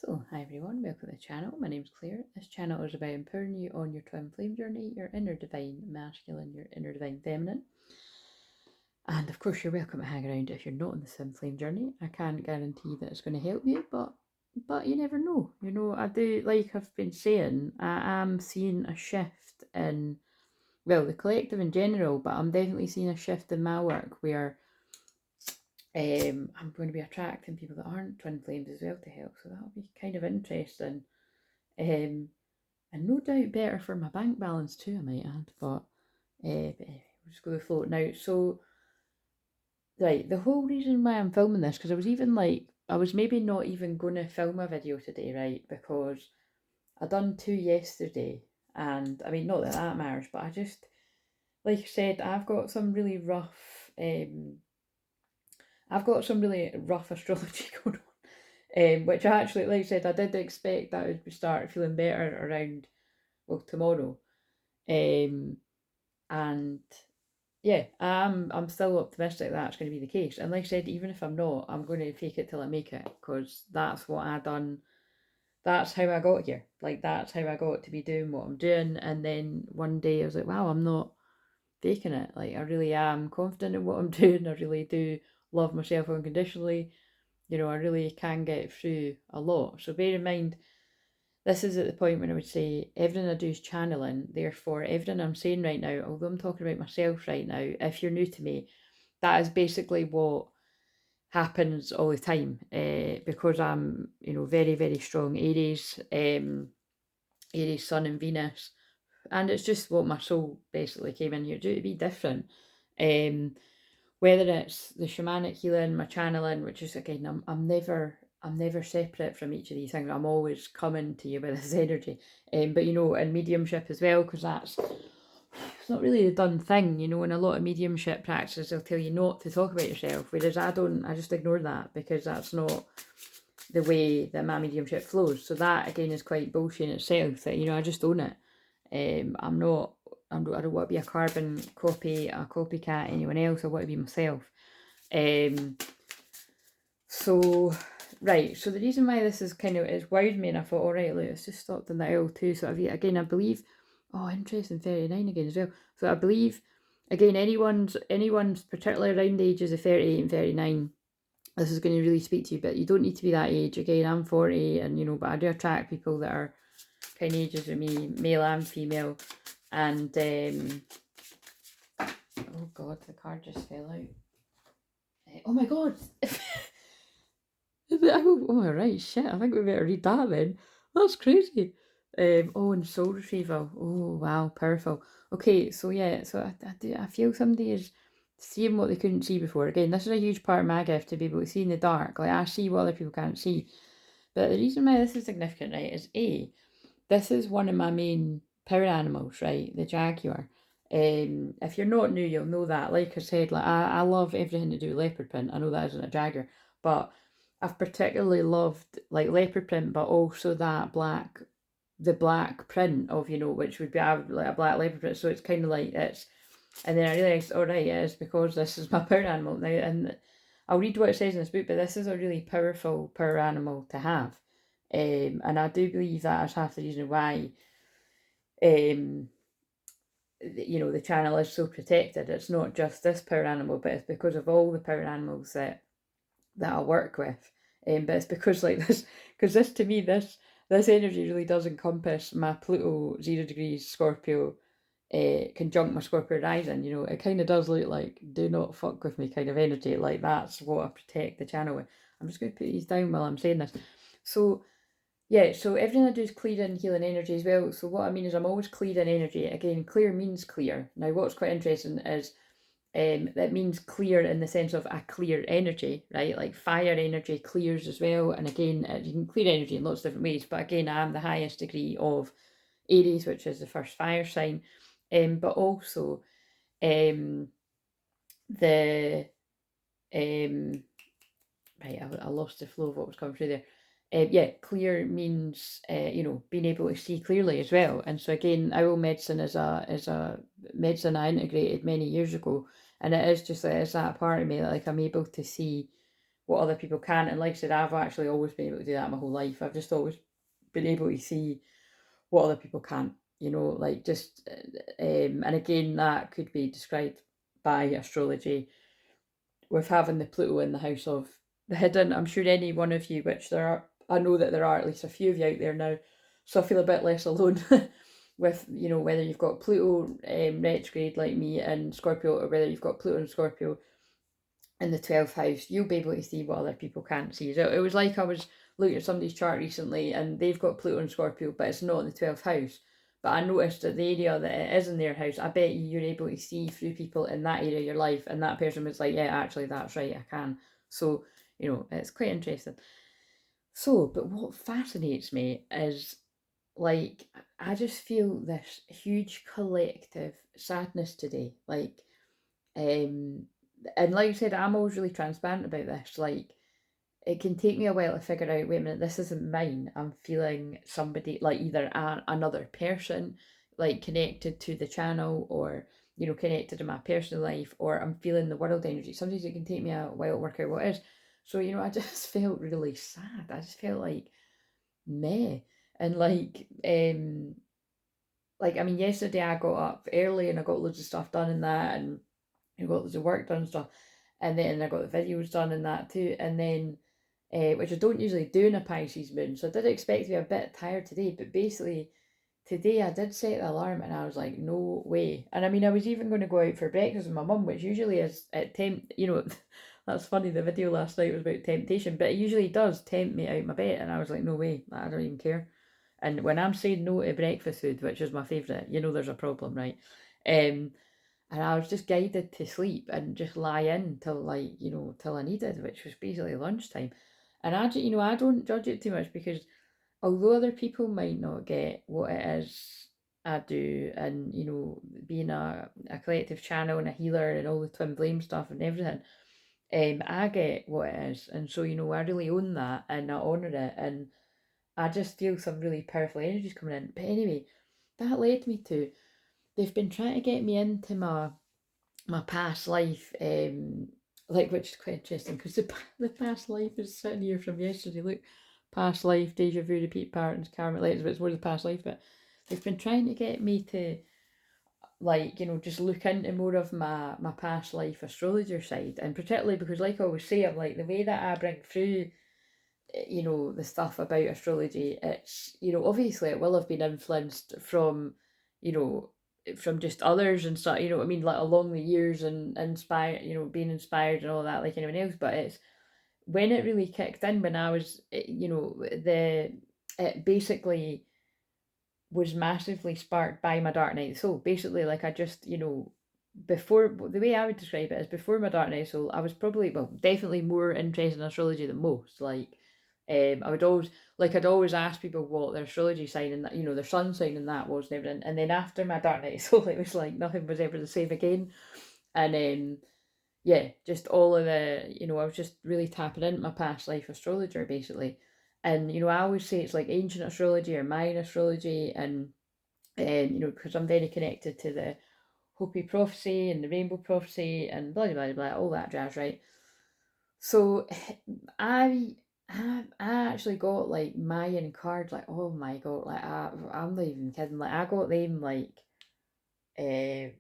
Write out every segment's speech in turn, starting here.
So, hi everyone, welcome to the channel. My name's Claire. This channel is about empowering you on your twin flame journey, your inner divine masculine, your inner divine feminine. And of course, you're welcome to hang around if you're not on the twin flame journey. I can't guarantee that it's going to help you, but you never know. You know, I do, like I've been saying, I am seeing a shift in, well, the collective in general, but I'm definitely seeing a shift in my work where I'm going to be attracting people that aren't twin flames as well to help, so that'll be kind of interesting. Um, and no doubt better for my bank balance too, I might add. But anyway, we'll just go with the flow now. So, right, the whole reason why I'm filming this, because I was even like, I was maybe not even going to film a video today, right? Because I done two yesterday, and I mean, not that that matters, but I just, like I said, I've got some really rough astrology going on, which actually, like I said, I did expect that I would start feeling better around, well, tomorrow. Um, and yeah, I'm still optimistic that's going to be the case. And like I said, even if I'm not, I'm going to fake it till I make it, because that's what I done. That's how I got here. Like, that's how I got to be doing what I'm doing. And then one day I was like, wow, I'm not faking it. Like, I really am confident in what I'm doing. I really do love myself unconditionally. You know, I really can get through a lot. So bear in mind, this is at the point when I would say everything I do is channeling. Therefore, everything I'm saying right now, although I'm talking about myself right now, if you're new to me, that is basically what happens all the time. Because I'm, very, very strong Aries, Sun, and Venus, and it's just what my soul basically came in here to do, to be different. Um, whether it's the shamanic healing, my channeling, which is again, I'm never separate from each of these things. I'm always coming to you with this energy. But and mediumship as well, because it's not really the done thing, in a lot of mediumship practices they'll tell you not to talk about yourself, whereas I just ignore that, because that's not the way that my mediumship flows. So that again is quite bullshit in itself, that I just own it. I don't want to be a carbon copy, a copycat, anyone else. I want to be myself. Um, so, right. So the reason why this is it's worried me, and I thought, all right, let's just stop the L2. So again, I believe. Oh, interesting. 39 again as well. So I believe, again, anyone's particularly around the ages of 38 and 39. This is going to really speak to you, but you don't need to be that age. Again, I'm 40, and but I do attract people that are kind of ages with me, male and female. And oh god, the card just fell out. Oh my god. Oh, right, shit. I think we better read that then. That's crazy. And soul retrieval. Oh wow, powerful. Okay, so yeah, so I feel somebody is seeing what they couldn't see before. Again, this is a huge part of my gift, to be able to see in the dark. Like, I see what other people can't see. But the reason why this is significant, right, is this is one of my main power animals, right? The jaguar. If you're not new, you'll know that. Like I said, like I love everything to do with leopard print. I know that isn't a jaguar, but I've particularly loved like leopard print, but also the black print of, which would be like a black leopard print. So it's kind of like it's, and then I realised, all right, it is because this is my power animal now, and I'll read what it says in this book, but this is a really powerful power animal to have. And I do believe that is half the reason why, um, the channel is so protected. It's not just this power animal, but it's because of all the power animals that I work with. But it's because like this, because this to me, this energy really does encompass my Pluto 0 degrees Scorpio, conjunct my Scorpio rising. It kind of does look like do not fuck with me kind of energy. Like, that's what I protect the channel with. I'm just going to put these down while I'm saying this. So yeah, so everything I do is clearing, healing energy as well. So what I mean is I'm always clearing energy. Again, clear means clear. Now, what's quite interesting is that means clear in the sense of a clear energy, right? Like fire energy clears as well. And again, you can clear energy in lots of different ways. But again, I am the highest degree of Aries, which is the first fire sign. But also the right, I lost the flow of what was coming through there. Yeah, clear means being able to see clearly as well. And so again, owl medicine is a medicine I integrated many years ago, and it is just that it's that part of me that, like, I'm able to see what other people can. And like I said, I've actually always been able to do that my whole life. I've just always been able to see what other people can't, like just, and again, that could be described by astrology with having the Pluto in the house of the hidden. I'm sure any one of you, which there are, I know that there are at least a few of you out there now, so I feel a bit less alone with, whether you've got Pluto retrograde like me in Scorpio, or whether you've got Pluto and Scorpio in the 12th house, you'll be able to see what other people can't see. So it was like I was looking at somebody's chart recently and they've got Pluto and Scorpio, but it's not in the 12th house. But I noticed that the area that it is in their house, I bet you're able to see through people in that area of your life. And that person was like, yeah, actually, that's right, I can. So, it's quite interesting. So, but what fascinates me is, like, I just feel this huge collective sadness today. Like, and like I said, I'm always really transparent about this. Like, it can take me a while to figure out, wait a minute, this isn't mine. I'm feeling somebody, like either another person, like connected to the channel, or, connected to my personal life, or I'm feeling the world energy. Sometimes it can take me a while to work out what it is. So, I just felt really sad. I just felt like meh. And like, I mean, yesterday I got up early and I got loads of stuff done in that, and I got loads of work done and stuff. And then I got the videos done and that too. And then, which I don't usually do in a Pisces moon. So I did expect to be a bit tired today. But basically, today I did set the alarm and I was like, no way. And I mean, I was even going to go out for breakfast with my mum, which usually is at that's funny. The video last night was about temptation, but it usually does tempt me out my bed. And I was like, no way, I don't even care. And when I'm saying no to breakfast food, which is my favourite, there's a problem, right? And I was just guided to sleep and just lie in till till I needed, which was basically lunchtime. And I don't judge it too much, because although other people might not get what it is I do, and being a collective channel and a healer and all the twin flame stuff and everything, I get what it is. And so, I really own that and I honour it, and I just feel some really powerful energies coming in. But anyway, that led me to, they've been trying to get me into my past life, like, which is quite interesting, because the past life is sitting here from yesterday. Look, past life, deja vu, repeat patterns, karmic letters, but it's more the past life. But they've been trying to get me to, like, just look into more of my past life astrologer side, and particularly because, like I always say, I'm like, the way that I bring through, the stuff about astrology, it's, obviously it will have been influenced from, you know, from just others and stuff, what I mean, like along the years, and inspired, being inspired and all that, like anyone else. But it's when it really kicked in, when I was, it basically was massively sparked by my dark night of the soul. Basically, like, I just, before, the way I would describe it is, before my dark night of the soul, I was probably, well, definitely more interested in astrology than most. Like, I would always, like, I'd always ask people what their astrology sign and that, their sun sign and that was, and everything. And then after my dark night of the soul, it was like nothing was ever the same again. And yeah, just all of the, I was just really tapping into my past life astrologer, basically. And, I always say it's like ancient astrology or Mayan astrology, and, because I'm very connected to the Hopi prophecy and the rainbow prophecy and blah, blah, blah, all that jazz, right? So I actually got like Mayan cards, like, oh my god, like, I'm not even kidding, like, I got them like, uh,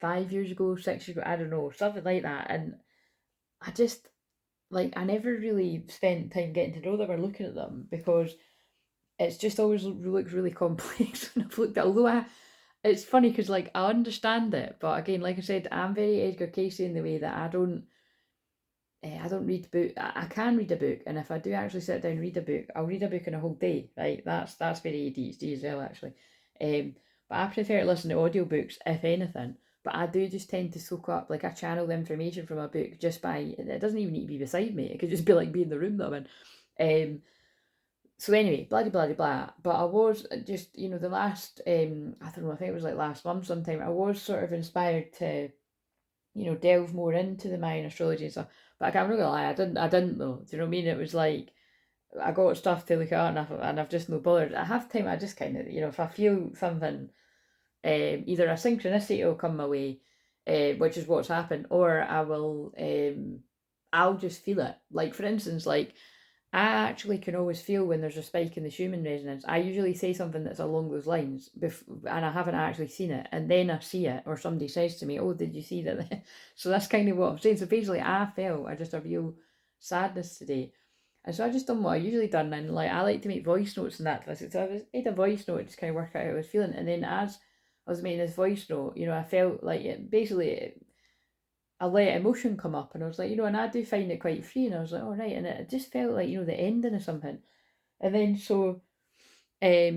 5 years ago, 6 years ago, I don't know, something like that. And I just, like, I never really spent time getting to know them or looking at them, because it's just always looks really complex when I've looked at. Although it's funny because, like, I understand it, but again, like I said, I'm very Edgar Casey in the way that I don't read book. I can read a book, and if I do actually sit down and read a book, I'll read a book in a whole day. Right? That's very ADHD as well, actually. But I prefer to listen to audiobooks, if anything. But I do just tend to soak up, like, I channel the information from a book just by, it doesn't even need to be beside me. It could just be like being in the room that I'm in. So anyway, blah blah blah. But I was just, the last, I don't know, I think it was like last month sometime, I was sort of inspired to, delve more into the Mayan astrology and stuff. But I'm not gonna lie, I didn't though. Do you know what I mean? It was like, I got stuff to look at, and I've just no bothered. At half time, I just kind of, if I feel something, either a synchronicity will come my way, which is what's happened, or I will, I'll just feel it. Like, for instance, like, I actually can always feel when there's a spike in the Schumann resonance. I usually say something that's along those lines, and I haven't actually seen it, and then I see it, or somebody says to me, "Oh, did you see that?" So that's kind of what I'm saying. So basically, I felt just a real sadness today, and so I just done what I usually done, and like I like to make voice notes and that. So I made a voice note, just kind of work out how I was feeling, and then as I was making this voice note, I felt like I let emotion come up, and I was like, and I do find it quite free, and I was like, all right, and it just felt like the ending of something, and then so I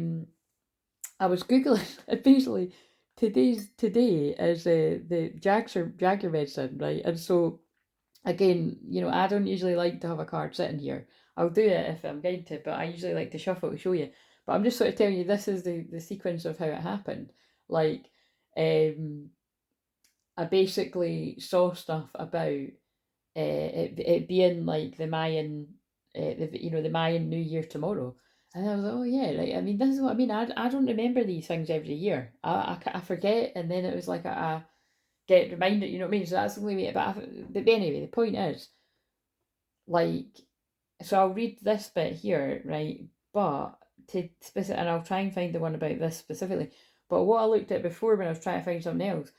was googling, and basically today is the Jaguar medicine, right, and so again, I don't usually like to have a card sitting here. I'll do it if I'm going to, but I usually like to shuffle to show you. But I'm just sort of telling you this is the sequence of how it happened. Like, I basically saw stuff about it being like the Mayan, the Mayan New Year tomorrow. And I was like, oh yeah, like, I mean, this is what I mean. I don't remember these things every year. I forget, and then it was like I get reminded, you know what I mean? So that's the only way. But anyway, the point is, like, so I'll read this bit here, right? But and I'll try and find the one about this specifically. But what I looked at before when I was trying to find something else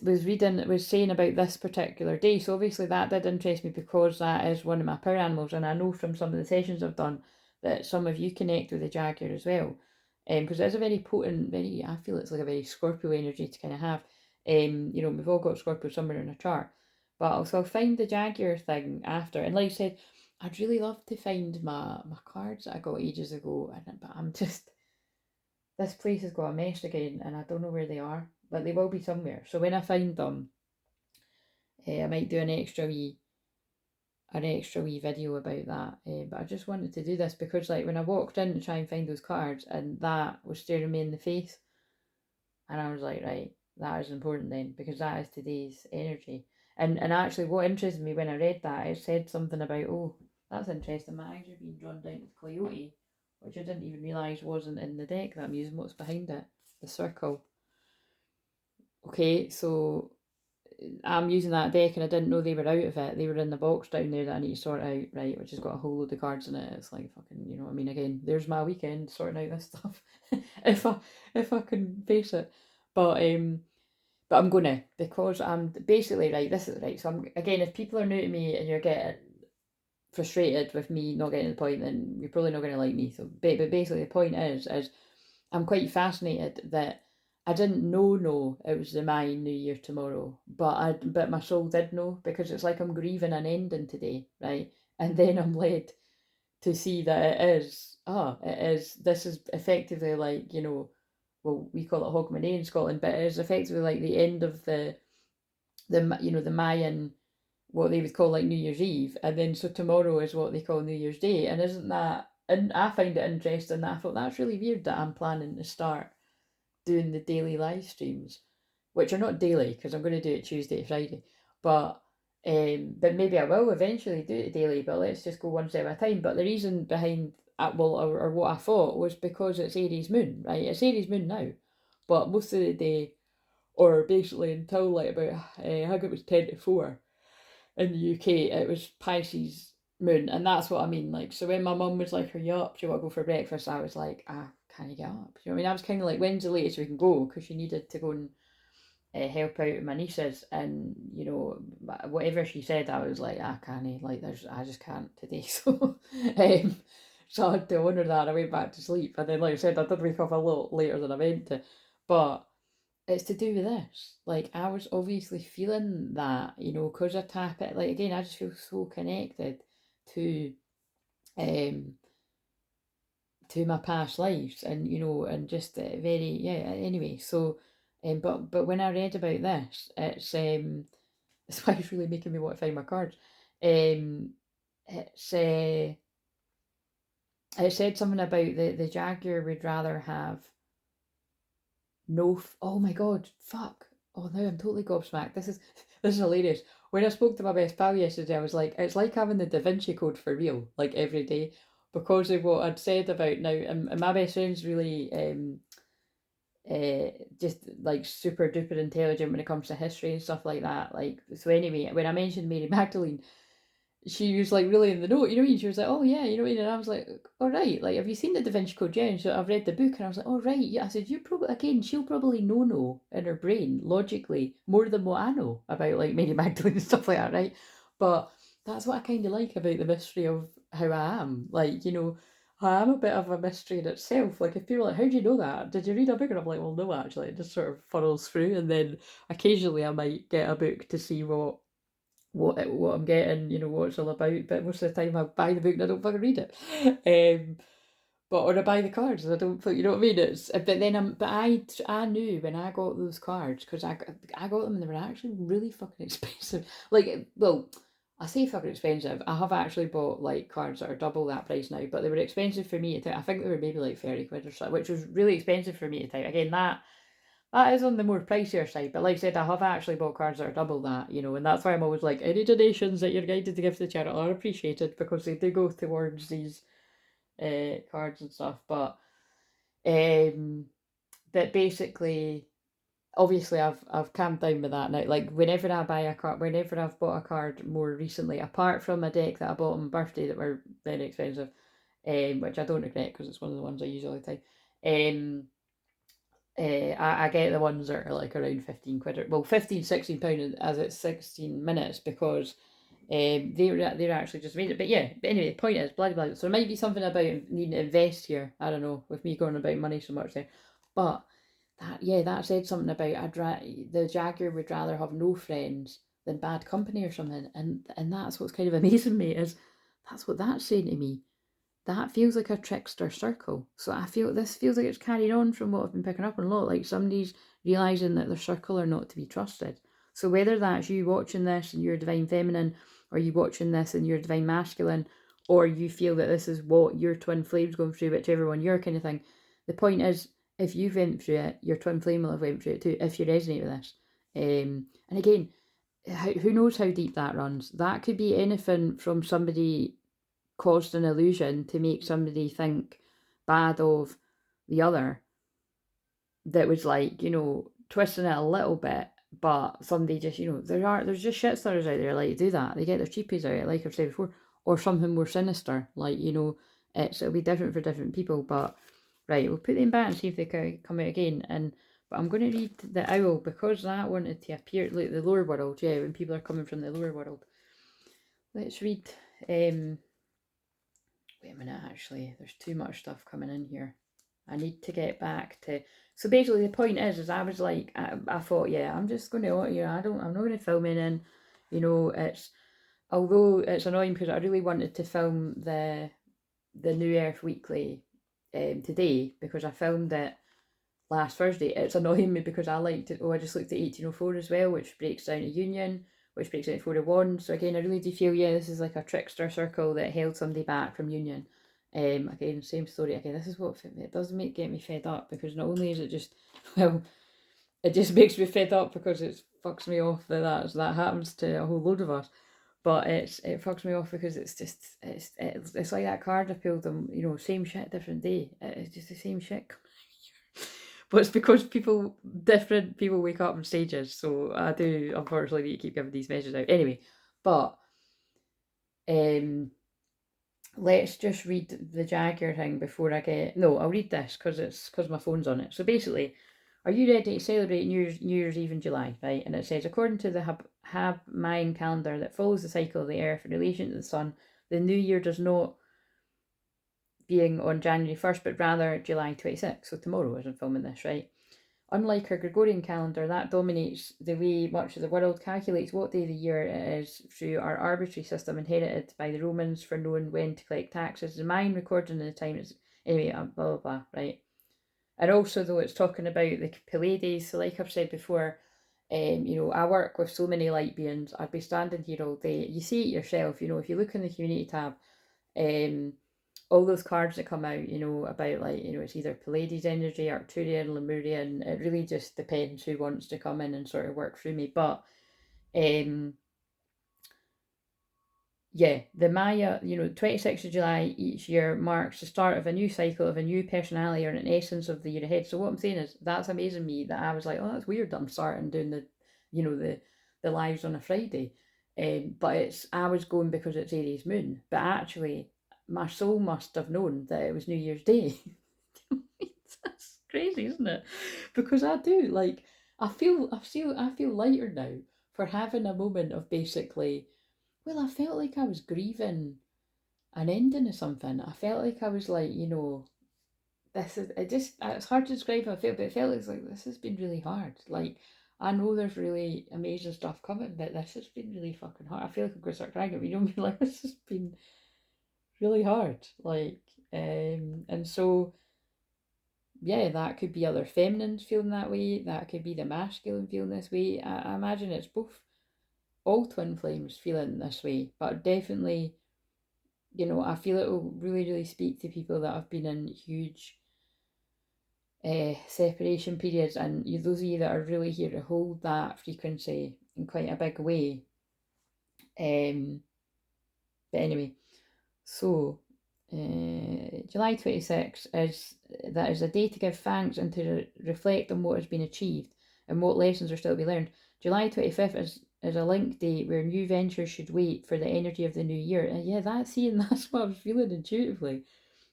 was saying about this particular day. So obviously that did interest me because that is one of my power animals, and I know from some of the sessions I've done that some of you connect with the Jaguar as well. Because it is a very potent, I feel it's like a very Scorpio energy to kind of have. We've all got Scorpio somewhere in a chart. But also I'll find the Jaguar thing after. And like I said, I'd really love to find my cards that I got ages ago, but I'm just, this place has got a mess again, and I don't know where they are, but they will be somewhere. So when I find them, I might do an extra wee video about that. But I just wanted to do this because, like, when I walked in to try and find those cards, and that was staring me in the face, and I was like, right, that is important then, because that is today's energy. And actually, what interested me when I read that, it said something about, oh, that's interesting, my eyes are being drawn down to the coyote, which I didn't even realise wasn't in the deck that I'm using. What's behind it? The circle. Okay, so I'm using that deck, and I didn't know they were out of it. They were in the box down there that I need to sort out, right, which has got a whole load of cards in it. It's like fucking, you know what I mean? Again, there's my weekend sorting out this stuff, if I can face it. But I'm gonna, because I'm basically, right. This is right. So I'm, again, if people are new to me and you're getting frustrated with me not getting to the point, then you're probably not going to like me. So, but basically, the point is I'm quite fascinated that I didn't know it was the Mayan New Year tomorrow, but my soul did know, because it's like I'm grieving an ending today, right? And then I'm led to see that this is effectively like, well, we call it Hogmanay in Scotland, but it is effectively like the end of the Mayan, what they would call like New Year's Eve, and then so tomorrow is what they call New Year's Day. And isn't that, and I find it interesting that I thought that's really weird that I'm planning to start doing the daily live streams, which are not daily because I'm going to do it Tuesday to Friday, but maybe I will eventually do it daily, but let's just go one step at a time. But the reason behind or what I thought was because it's Aries moon, right? It's Aries moon now, but most of the day, or basically until like about I think it was 10 to 4 in the UK, it was Pisces moon, and that's what I mean. Like, so when my mum was like, "Are you up? Do you want to go for breakfast?" I was like, "Can you get up?" You know what I mean? I was kind of like, "When's the latest we can go?" Because she needed to go and help out with my nieces, and whatever she said, I was like, "I can't. Like, I just can't today." So I had to honour that. I went back to sleep, and then, like I said, I did wake up a little later than I meant to, but it's to do with this. Like, I was obviously feeling that, because I tap it. Like, again, I just feel so connected to um to my past lives, and and just very, yeah. Anyway, so but when I read about this, it's why it's really making me want to find my cards. It's it said something about the Jaguar would rather have no. Oh my god, fuck. Oh, now I'm totally gobsmacked. This is hilarious. When I spoke to my best pal yesterday, I was like, it's like having the Da Vinci Code for real, like every day, because of what I'd said about now. And my best friend's really just like super duper intelligent when it comes to history and stuff like that. Like, so anyway, when I mentioned Mary Magdalene, she was like really in the know, you know what I mean? She was like, oh yeah, you know what I mean? And I was like, all right, like, have you seen the Da Vinci Code? Yeah, and so I've read the book, and I was like, oh right, yeah. I said, you probably, again, she'll probably know in her brain logically more than what I know about like Mary Magdalene and stuff like that, right? But that's what I kind of like about the mystery of how I am. Like, you know, I am a bit of a mystery in itself. Like, if people are like, how do you know that? Did you read a book? And I'm like, well, no, actually, it just sort of funnels through, and then occasionally I might get a book to see what I'm getting, you know, what it's all about. But most of the time I buy the book and I don't fucking read it. But or I buy the cards and I don't, you know what I mean? It's but then I knew when I got those cards because I got them and they were actually really fucking expensive. Like, well, I say fucking expensive. I have actually bought like cards that are double that price now, but they were expensive for me at the time. I think they were maybe like 30 quid or something, which was really expensive for me at the time. Again, that is on the more pricier side, but like I said, I have actually bought cards that are double that, you know, and that's why I'm always like, any donations that you're guided to give to the charity are appreciated because they do go towards these cards and stuff. Um, but basically, obviously, I've calmed down with that now. Like whenever I buy a card, whenever I've bought a card more recently, apart from a deck that I bought on my birthday that were very expensive, which I don't regret because it's one of the ones I use all the time. Um, I get the ones that are like around 15 quid, or, well, 15, £16 as it's 16 minutes because they're actually just made it. But yeah, but anyway, the point is, blah, blah, blah. So there might be something about needing to invest here. I don't know, with me going about money so much there. But that said something about the Jaguar would rather have no friends than bad company or something. And that's what's kind of amazing me is that's what that's saying to me. That feels like a trickster circle. So I feel this feels like it's carried on from what I've been picking up on a lot. Like somebody's realizing that their circle are not to be trusted. So whether that's you watching this and you're divine feminine, or you watching this and you're divine masculine, or you feel that this is what your twin flame's going through, whichever one you're kind of thing. The point is, if you've went through it, your twin flame will have went through it too. If you resonate with this, and again, who knows how deep that runs? That could be anything from somebody caused an illusion to make somebody think bad of the other that was like, you know, twisting it a little bit, but somebody just, you know, there's just shit stars out there like do that. They get their cheapies out, like I've said before, or something more sinister. Like, you know, it'll be different for different people. But right, we'll put them back and see if they can come out again. But I'm going to read the owl because that wanted to appear like the lower world. Yeah, when people are coming from the lower world. Let's read. Wait a minute, actually, there's too much stuff coming in here. I need to get back to. So basically, the point is I was like, I thought, yeah, I'm just going to, you know, I'm not going to film it in, you know, although it's annoying because I really wanted to film the New Earth Weekly today because I filmed it last Thursday. It's annoying me because I liked it. Oh, I just looked at 1804 as well, which breaks down to union, which breaks down to 4 to 1. So again, I really do feel, yeah, this is like a trickster circle that held somebody back from union. Again, same story. Again, this is what it does get me fed up because not only is it just, well, it just makes me fed up because it fucks me off that happens to a whole load of us. But it fucks me off because it's just it's like that card I pulled them, you know, same shit, different day. It's just the same shit. But it's because different people wake up in stages. So I do unfortunately need to keep giving these measures out. Anyway, but um, let's just read the Jaguar thing before I get. No, I'll read this because my phone's on it. So basically, are you ready to celebrate New Year's Eve in July? Right, and it says according to the Mayan calendar that follows the cycle of the Earth in relation to the Sun, the New Year does not being on January 1st, but rather July 26th. So tomorrow, as I'm filming this, right? Unlike our Gregorian calendar, that dominates the way much of the world calculates what day of the year it is through our arbitrary system inherited by the Romans for knowing when to collect taxes. The Mayan recording of the time is anyway, blah blah blah, right? And also, though, it's talking about the Pleiades. So, like I've said before, you know, I work with so many light beings. I'd be standing here all day. You see it yourself, you know, if you look in the community tab, all those cards that come out, you know, about like, you know, it's either Pleiades energy, Arcturian, Lemurian. It really just depends who wants to come in and sort of work through me. But yeah, the Maya, 26th of July each year marks the start of a new cycle of a new personality or an essence of the year ahead. So what I'm saying is that's amazing me that I was like, oh, that's weird that I'm starting doing the lives on a Friday. But I was going because it's Aries moon. But actually my soul must have known that it was New Year's Day. That's crazy, isn't it? Because I do like I feel lighter now for having a moment of basically, well, I felt like I was grieving an ending of something. I felt like I was like, this is it. Just it's hard to describe how I felt, but it felt like this has been really hard. Like I know there's really amazing stuff coming, but this has been really fucking hard. I feel like I'm going to start crying. But you know, like this has been really hard. And so yeah, that could be other feminines feeling that way. That could be the masculine feeling this way. I imagine it's both all twin flames feeling this way, but definitely, I feel it will really, really speak to people that have been in huge separation periods, and those of you that are really here to hold that frequency in quite a big way. Um, but anyway, so July 26th is a day to give thanks and to reflect on what has been achieved and what lessons are still to be learned. July 25th is a link day where new ventures should wait for the energy of the new year. And yeah, that's what I was feeling intuitively.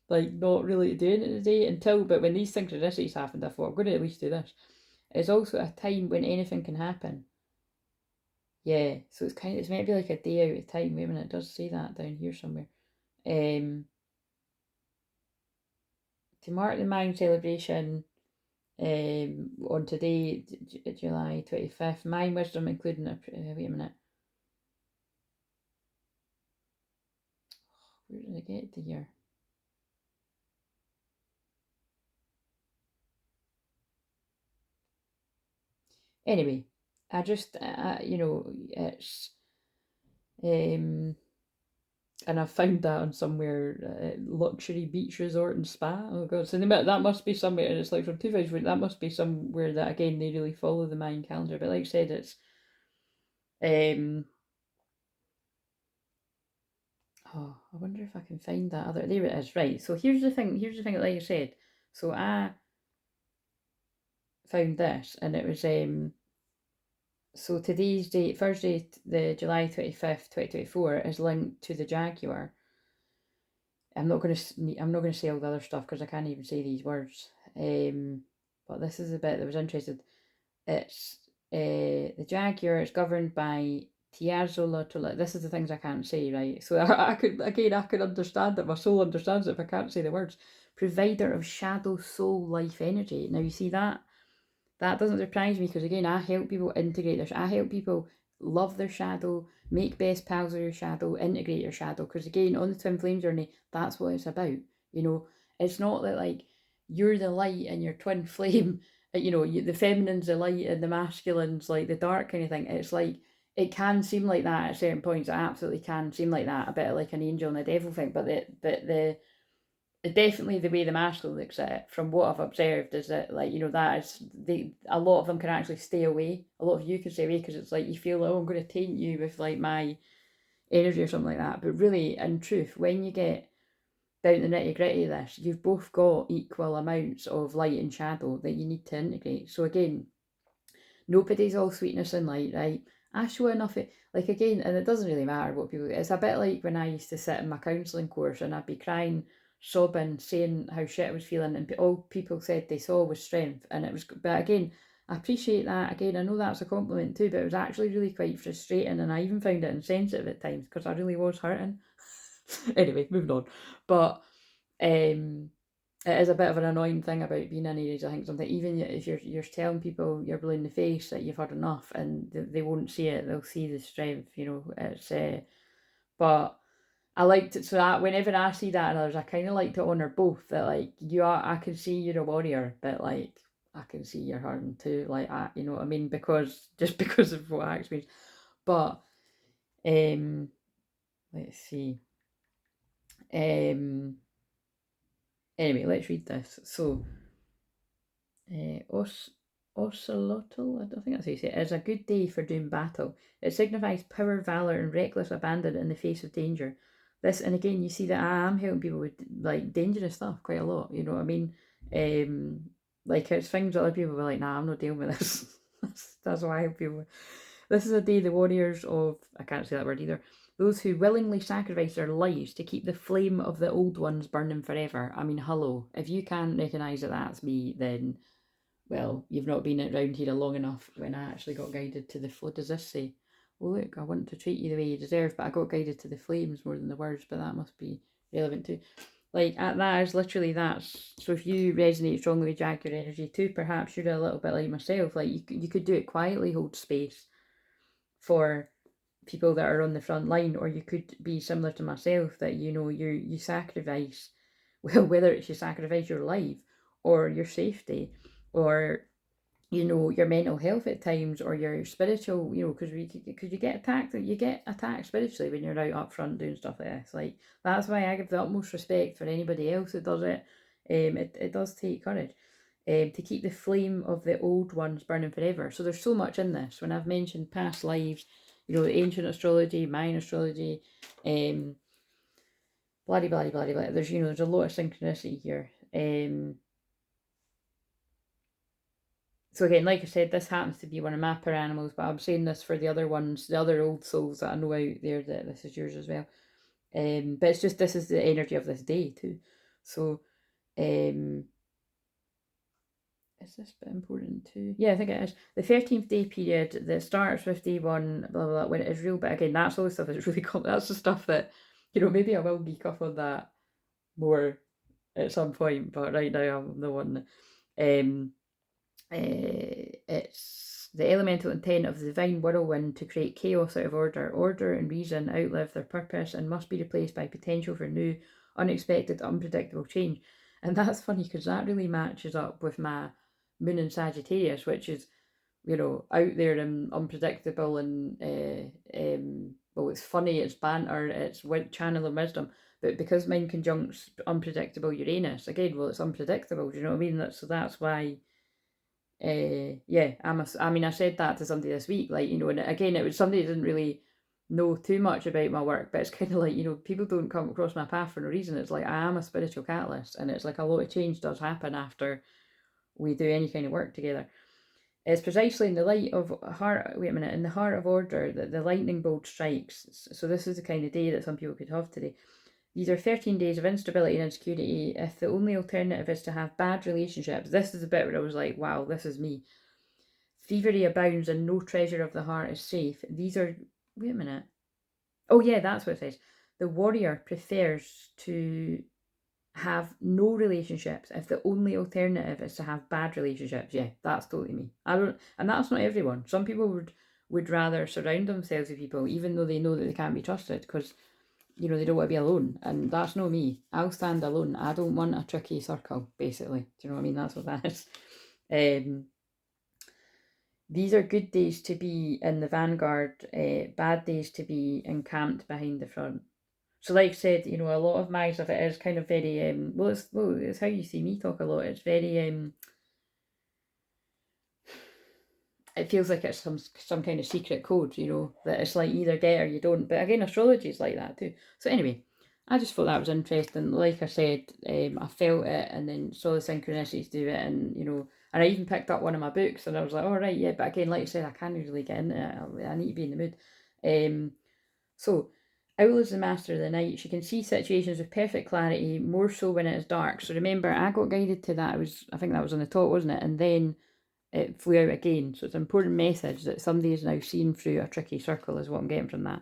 Like not really doing it today but when these synchronicities happened, I thought I'm going to at least do this. It's also a time when anything can happen. Yeah, so it's meant to be like a day out of time. Wait a minute, it does say that down here somewhere. Um, to mark the Mayan celebration, on today, July 25th, Mayan wisdom including wait a minute. Where did I get to here? Anyway, I just it's and I found that on somewhere, luxury beach resort and spa. Oh god, so that must be somewhere, and it's like from 2000. That must be somewhere that again they really follow the Mayan calendar. But like I said, it's um. Oh, I wonder if I can find that other. There it is. Right. So here's the thing. Here's the thing. Like I said, so I found this, and it was So today's date, Thursday, the July 25th, 2024, is linked to the Jaguar. I'm not gonna say all the other stuff because I can't even say these words. But this is the bit that was interested. It's the Jaguar is governed by Tiazola. This is the things I can't say, right? So I could understand it. My soul understands it if I can't say the words. Provider of shadow soul life energy. Now you see that doesn't surprise me because again, I help people integrate I help people love their shadow, make best pals with your shadow, integrate your shadow. Because again, on the twin flame journey, that's what it's about. You know, it's not that like you're the light and your twin flame. The feminine's the light and the masculine's like the dark kind of thing. It's like it can seem like that at certain points. It absolutely can seem like that, a bit like an angel and a devil thing. But the definitely the way the masculine looks at it, from what I've observed, is that like that is a lot of them can actually stay away. A lot of you can stay away because it's like you feel, oh, I'm going to taint you with like my energy or something like that. But really, in truth, when you get down to the nitty gritty of this, you've both got equal amounts of light and shadow that you need to integrate. So again, nobody's all sweetness and light, right? I show enough it like again, and it doesn't really matter what people. It's a bit like when I used to sit in my counselling course and I'd be crying, sobbing, saying how shit I was feeling, and all people said they saw was strength, and it was. But again, I appreciate that. Again, I know that's a compliment too, but it was actually really quite frustrating, and I even found it insensitive at times because I really was hurting. Anyway, moving on, but it is a bit of an annoying thing about being in Aries. I think something, even if you're telling people you're blue in the face that you've had enough, and they won't see it, they'll see the strength. It's but I like to, so that whenever I see that in others, I kind of like to honor both. That like you are, I can see you're a warrior, but like I can see you're hurting too. Like you know what I mean? Because just because of what I experienced. But let's see. Anyway, let's read this. So, Os Ocelotl, I don't think that's how you say it, is a good day for doing battle. It signifies power, valour, and reckless abandon in the face of danger. This, and again, you see that I am helping people with like dangerous stuff quite a lot. You know what I mean? Like it's things that other people were like, nah, I'm not dealing with this. that's why I help people. This is a day the warriors of, I can't say that word either, those who willingly sacrifice their lives to keep the flame of the old ones burning forever. I mean, hello, if you can't recognise that that's me, then, well, you've not been around here long enough. When I actually got guided to the, what does this say? Well, look, I want to treat you the way you deserve, but I got guided to the flames more than the words, but that must be relevant too. Like, that is literally that's, so if you resonate strongly with Jaguar energy too, perhaps you're a little bit like myself, like you could do it quietly, hold space for people that are on the front line, or you could be similar to myself, that you sacrifice, well, whether it's you sacrifice your life or your safety or your mental health at times, or your spiritual, because you get attacked spiritually when you're out up front doing stuff like this. Like, that's why I give the utmost respect for anybody else that does it. It does take courage to keep the flame of the old ones burning forever. So there's so much in this. When I've mentioned past lives, ancient astrology, Mayan astrology, blah blah blah blah blah. There's a lot of synchronicity here. So again, like I said, this happens to be one of my per animals, but I'm saying this for the other ones, the other old souls that I know out there, that this is yours as well. But it's just, this is the energy of this day too. So, is this bit important too? Yeah, I think it is. The 13th day period that starts with day 1, blah, blah, blah, when it is real. But again, that's all the stuff that's really cool. That's the stuff that, maybe I will geek up on that more at some point. But right now, I'm the one that, it's the elemental intent of the divine whirlwind to create chaos out of order. Order and reason outlive their purpose and must be replaced by potential for new, unexpected, unpredictable change. And that's funny because that really matches up with my moon in Sagittarius, which is, out there and unpredictable and, well, it's funny, it's banter, it's channel of wisdom. But because mine conjuncts unpredictable Uranus, again, well, it's unpredictable, do you know what I mean? So that's why, yeah, I said that to somebody this week, like, and again, it was somebody that didn't really know too much about my work, but it's kind of like, people don't come across my path for no reason. It's like, I am a spiritual catalyst, and it's like a lot of change does happen after we do any kind of work together. It's precisely in the light of in the heart of order that the lightning bolt strikes. So this is the kind of day that some people could have today. These are 13 days of instability and insecurity. If the only alternative is to have bad relationships, this is the bit where I was like, wow, this is me. Thievery abounds and no treasure of the heart is safe. These are, wait a minute. Oh yeah, that's what it says. The warrior prefers to have no relationships if the only alternative is to have bad relationships. Yeah, that's totally me. And that's not everyone. Some people would rather surround themselves with people even though they know that they can't be trusted, because they don't want to be alone, and that's not me. I'll stand alone. I don't want a tricky circle, basically. Do you know what I mean? That's what that is. These are good days to be in the vanguard, bad days to be encamped behind the front. So like I said, a lot of my stuff, it is kind of very, it's how you see me talk a lot. It's very, it feels like it's some kind of secret code, that it's like either get or you don't. But again, astrology is like that too. So anyway, I just thought that was interesting. Like I said, I felt it and then saw the synchronicities do it, and and I even picked up one of my books and I was like, all right, yeah. But again, like I said, I can't really get into it. I need to be in the mood. So Owl is the master of the night. She can see situations with perfect clarity, more so when it is dark. So remember, I got guided to that. I think that was on the top, wasn't it? And then it flew out again. So it's an important message that somebody is now seeing through a tricky circle, is what I'm getting from that.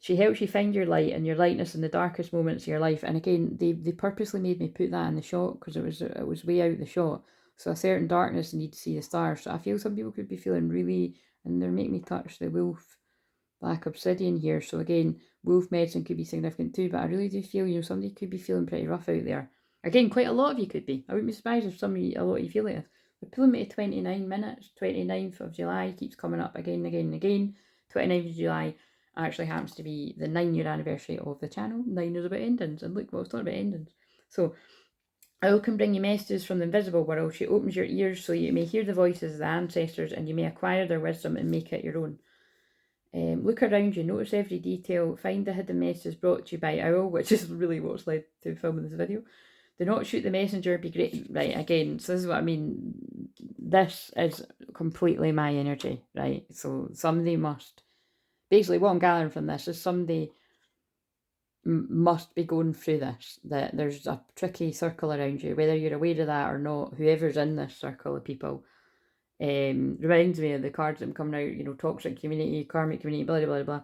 She helps you find your light and your lightness in the darkest moments of your life. And again, they purposely made me put that in the shot because it was way out the shot. So a certain darkness, need to see the stars. So I feel some people could be feeling really, and they're making me touch the wolf black obsidian here. So again, wolf medicine could be significant too, but I really do feel, somebody could be feeling pretty rough out there. Again, quite a lot of you could be. I wouldn't be surprised if a lot of you feel like this. We're pulling me to 29 minutes. 29th of July keeps coming up again and again and again. 29th of July actually happens to be the 9-year anniversary of the channel. 9 is about endings, and look, well, it's not about endings. So Owl can bring you messages from the invisible world. She opens your ears so you may hear the voices of the ancestors and you may acquire their wisdom and make it your own. Look around you, notice every detail, find the hidden messages brought to you by Owl, which is really what's led to filming this video. Do not shoot the messenger, be great. Right, again, so this is what I mean. This is completely my energy, right? So somebody must, basically what I'm gathering from this is somebody must be going through this, that there's a tricky circle around you, whether you're aware of that or not. Whoever's in this circle of people reminds me of the cards that are coming out, toxic community, karmic community, blah blah blah.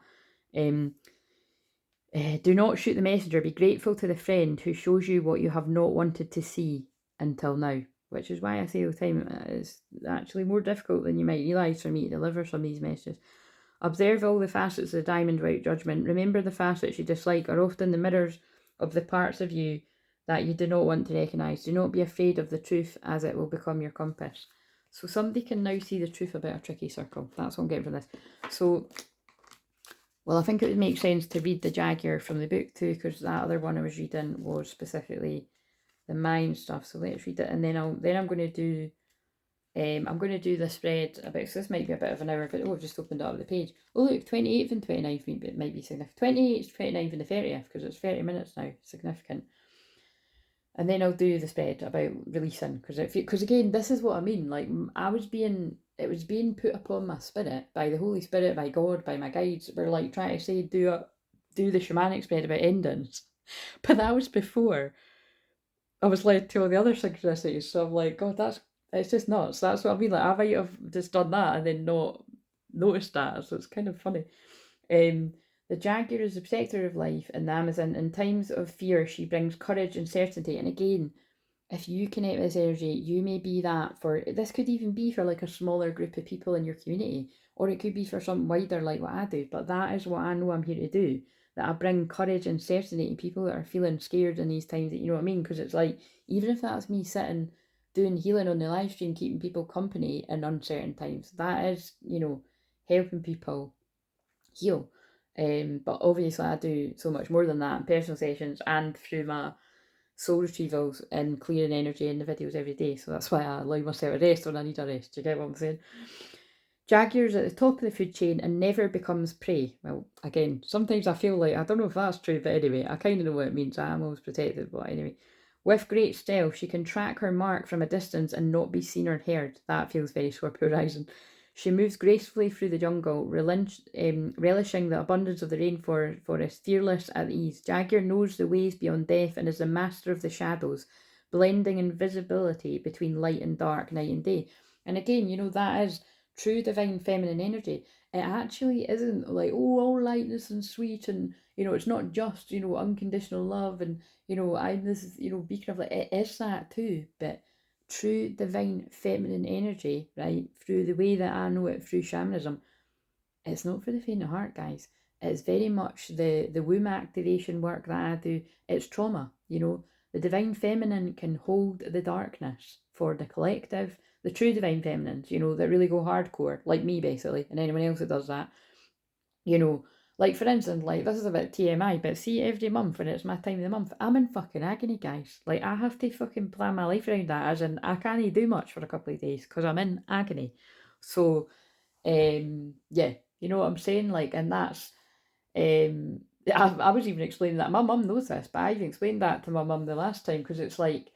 Do not shoot the messenger, be grateful to the friend who shows you what you have not wanted to see until now, which is why I say all the time it's actually more difficult than you might realise for me to deliver some of these messages. Observe all the facets of the diamond without judgment. Remember the facets you dislike are often the mirrors of the parts of you that you do not want to recognise. Do not be afraid of the truth, as it will become your compass. So somebody can now see the truth about a tricky circle. That's what I'm getting from this. So, well, I think it would make sense to read the Jaguar from the book too, because that other one I was reading was specifically the mind stuff. So let's read it, and then I'm going to do I'm going to do the spread about, so this might be a bit of an hour, but I've just opened up the page. Oh look, 28th and 29th might be significant. 28th, 29th and the 30th, because it's 30 minutes now, significant. And then I'll do the spread about releasing, because again, this is what I mean, like it was being put upon my spirit by the Holy Spirit, by God, by my guides. We're like trying to say, do the shamanic spread about endings. But that was before I was led to all the other synchronicities. So I'm like, God, it's just nuts. That's what I mean. Like, I might have just done that and then not noticed that. So it's kind of funny. The Jaguar is the protector of life, and the Amazon, in times of fear, she brings courage and certainty. And again, if you connect with this energy, you may be that for, this could even be for like a smaller group of people in your community, or it could be for something wider like what I do. But that is what I know I'm here to do. That I bring courage and certainty to people that are feeling scared in these times. That, you know what I mean? Because it's like, even if that's me sitting doing healing on the live stream, keeping people company in uncertain times, that is, helping people heal. But obviously I do so much more than that in personal sessions and through my soul retrievals and clearing energy in the videos every day. So that's why I allow myself a rest when I need a rest. Do you get what I'm saying? Jaguar's at the top of the food chain and never becomes prey. Well, again, sometimes I feel like, I don't know if that's true, but anyway, I kind of know what it means. I am always protected, but anyway. With great stealth, she can track her mark from a distance and not be seen or heard. That feels very Scorpio rising. She moves gracefully through the jungle, relishing the abundance of the rainforest, fearless at ease. Jaguar knows the ways beyond death and is the master of the shadows, blending invisibility between light and dark, night and day. And again, that is true divine feminine energy. It actually isn't like, oh, all lightness and sweet, and it's not just unconditional love, and I'm this beacon of light. It is that too, but true divine feminine energy, right, through the way that I know it through shamanism, it's not for the faint of heart, guys. It's very much the womb activation work that I do. It's trauma. The divine feminine can hold the darkness for the collective, the true divine feminines, that really go hardcore, like me basically, and anyone else that does that. Like for instance, like this is a bit TMI, but see, every month when it's my time of the month, I'm in fucking agony, guys. Like, I have to fucking plan my life around that, as in I can't do much for a couple of days because I'm in agony. So yeah, you know what I'm saying? Like, and that's I was even explaining that, my mum knows this, but I even explained that to my mum the last time, because it's like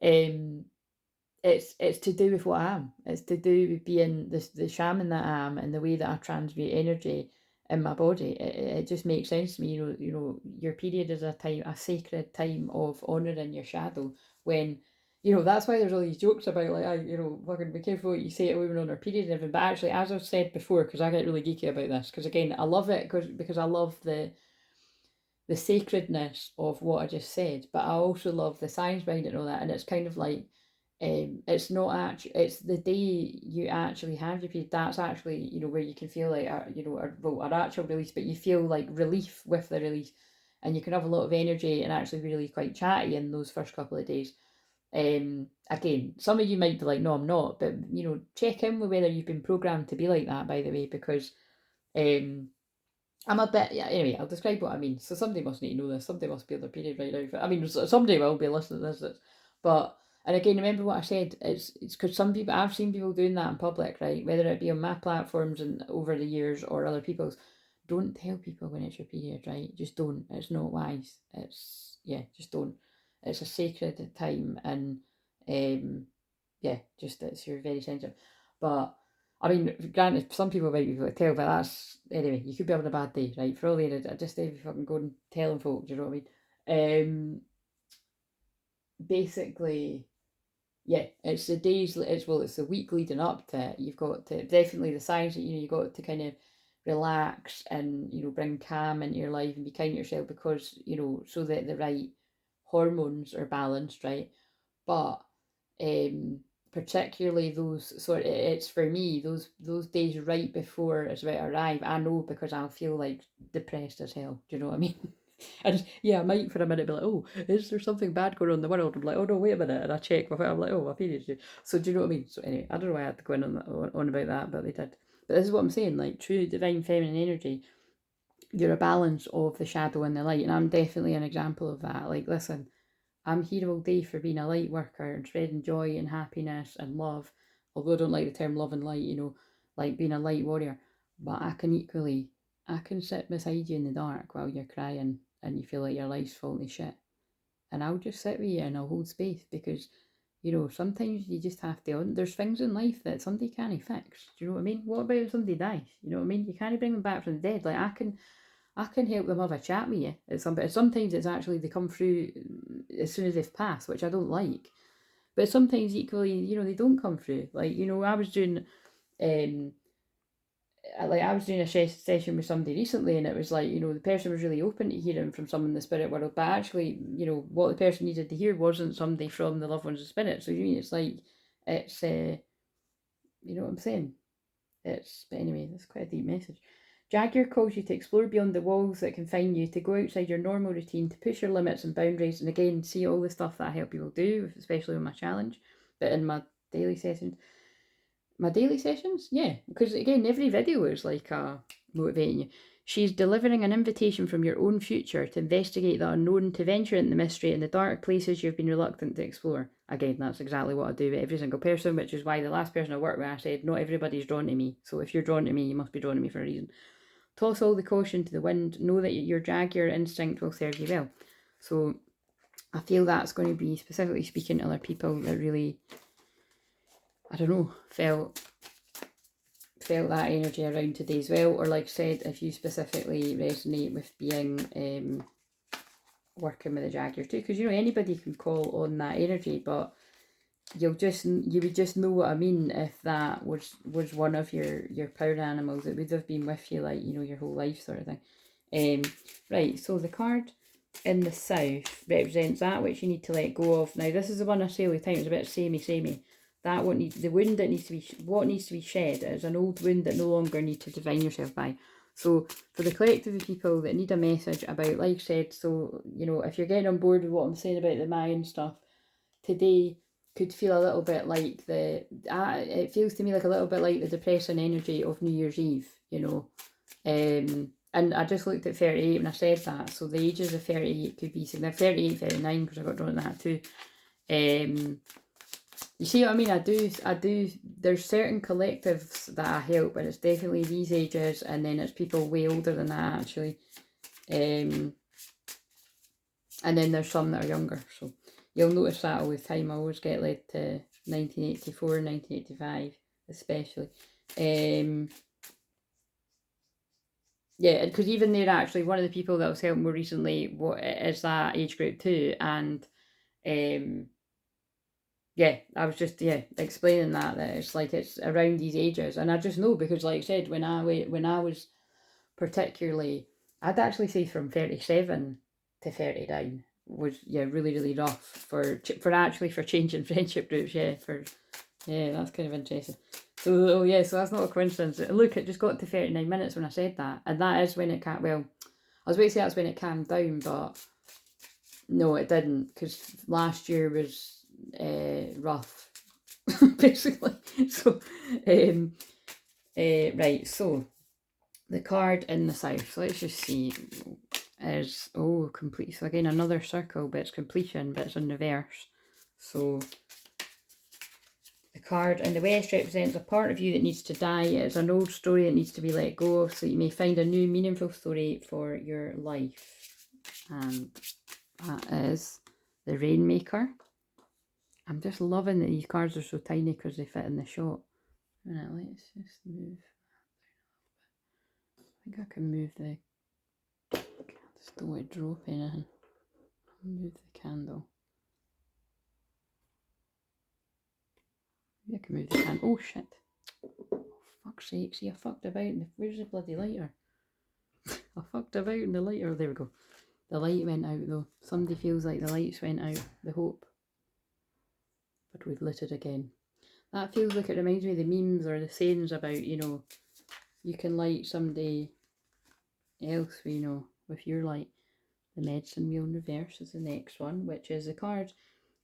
it's to do with what I am. It's to do with being the shaman that I am, and the way that I transmute energy in my body. It just makes sense to me. Your period is a sacred time of honouring your shadow. When that's why there's all these jokes about, like, fucking be careful what you say to women on their period and everything. But actually, as I've said before, because I get really geeky about this, because again, I love it because I love the sacredness of what I just said, but I also love the science behind it and all that. And it's kind of like, it's not actually, it's the day you actually have your period, that's actually, where you can feel like, an actual release, but you feel like relief with the release, and you can have a lot of energy and actually be really quite chatty in those first couple of days. Again, some of you might be like, no, I'm not, but check in with whether you've been programmed to be like that, by the way, because I'm a bit, yeah, anyway, I'll describe what I mean. So somebody must need to know this. Somebody must be on their period right now. I mean, somebody will be listening to this But, and again, remember what I said, it's because some people, I've seen people doing that in public, right? Whether it be on my platforms and over the years or other people's. Don't tell people when it's your period, right? Just don't. It's not wise. It's, yeah, just don't. It's a sacred time, and yeah, just it's, you're very sensitive. But I mean, granted, some people might be able to tell, but that's, anyway, you could be having a bad day, right? For all the I just if you fucking go and telling folk, do you know what I mean? Basically, yeah, it's the days, it's, well, it's the week leading up to it. You've got to, definitely the signs that, you've got to kind of relax and, bring calm into your life and be kind to yourself, because, so that the right hormones are balanced, right? But um particularly those sort of, it's for me, those days right before it's about to arrive, I know, because I'll feel like depressed as hell, do you know what I mean? And yeah, I might for a minute be like, oh, is there something bad going on in the world? I'm like, oh no, wait a minute, and I check my, I'm like, oh, my period's due. So do you know what I mean? So anyway, I don't know why I had to go in on about that, but they did. But this is what I'm saying, like true divine feminine energy, you're a balance of the shadow and the light, and I'm definitely an example of that. Like, listen, I'm here all day for being a light worker and spreading joy and happiness and love. Although I don't like the term love and light, like being a light warrior. But I can sit beside you in the dark while you're crying and you feel like your life's falling to shit. And I'll just sit with you and I'll hold space, because, sometimes you just have to, there's things in life that somebody can't fix. Do you know what I mean? What about if somebody dies? You know what I mean? You can't bring them back from the dead. Like, I can help them have a chat with you at some point. Sometimes it's actually they come through as soon as they've passed, which I don't like. But sometimes equally, they don't come through. Like, I was doing I was doing a session with somebody recently, and it was like, the person was really open to hearing from someone in the spirit world, but actually, what the person needed to hear wasn't somebody from the loved ones of spirit. So, it's like, it's, you know what I'm saying? But anyway, that's quite a deep message. Jaguar calls you to explore beyond the walls that confine you, to go outside your normal routine, to push your limits and boundaries, and again, see all the stuff that I help people do, especially with my challenge, but in daily sessions. My daily sessions? Yeah, because again, every video is like motivating you. She's delivering an invitation from your own future to investigate the unknown, to venture into the mystery and the dark places you've been reluctant to explore. Again, that's exactly what I do with every single person, which is why the last person I worked with, I said, not everybody's drawn to me. So if you're drawn to me, you must be drawn to me for a reason. Toss all the caution to the wind. Know that your jaguar instinct will serve you well. So I feel that's going to be specifically speaking to other people that really, I don't know, felt that energy around today as well. Or like I said, if you specifically resonate with being working with a jaguar too, because anybody can call on that energy, but you would just know what I mean. If that was one of your power animals, it would have been with you, like, your whole life, sort of thing. Right, so the card in the south represents that which you need to let go of. Now, this is the one I say all the time, it's a bit samey. That what needs, the wound that needs to be, what needs to be shed is an old wound that no longer need to define yourself by. So for the collective of people that need a message about, like I said, so, if you're getting on board with what I'm saying about the Mayan stuff, today could feel a little bit like it feels to me like a little bit like the depressing energy of New Year's Eve, and I just looked at 38 when I said that, so the ages of 38 could be significant. 38, 39, because I got drawn to that too. You see what I mean? I do, there's certain collectives that I help, and it's definitely these ages, and then it's people way older than that, actually. And then there's some that are younger, so you'll notice that all the time. I always get led to 1984, 1985, especially. Yeah, because even they're actually one of the people that was helping more recently is that age group too, and yeah, I was just explaining that it's like it's around these ages, and I just know because, like I said, when I was particularly, I'd actually say from 37 to 39 was really rough for changing friendship groups. That's kind of interesting. So so that's not a coincidence. Look, it just got to 39 minutes when I said that, and that is when it can't. Well, I was about to say that's when it calmed down, but no, it didn't, because last year was rough, basically. So, right. So the card in the south. So let's just see. Is complete. So again, another circle, but it's completion, but it's in reverse. So the card in the West represents a part of you that needs to die. It's an old story that needs to be let go of, so you may find a new meaningful story for your life. And that is the Rainmaker. I'm just loving that these cards are so tiny because they fit in the shot. Right, let's just move. I think I can move the... I just don't want to drop anything. I'll move the candle. Maybe I can move the candle. Oh shit. Oh, fuck's sake. See, I fucked about in the... Where's the bloody lighter? I fucked about in the lighter. There we go. The light went out though. Somebody feels like the lights went out. The hope. But we've lit it again. That feels like it reminds me of the memes or the sayings about, you know, you can light somebody else, you know, with your light. The medicine wheel in reverse is the next one, which is the card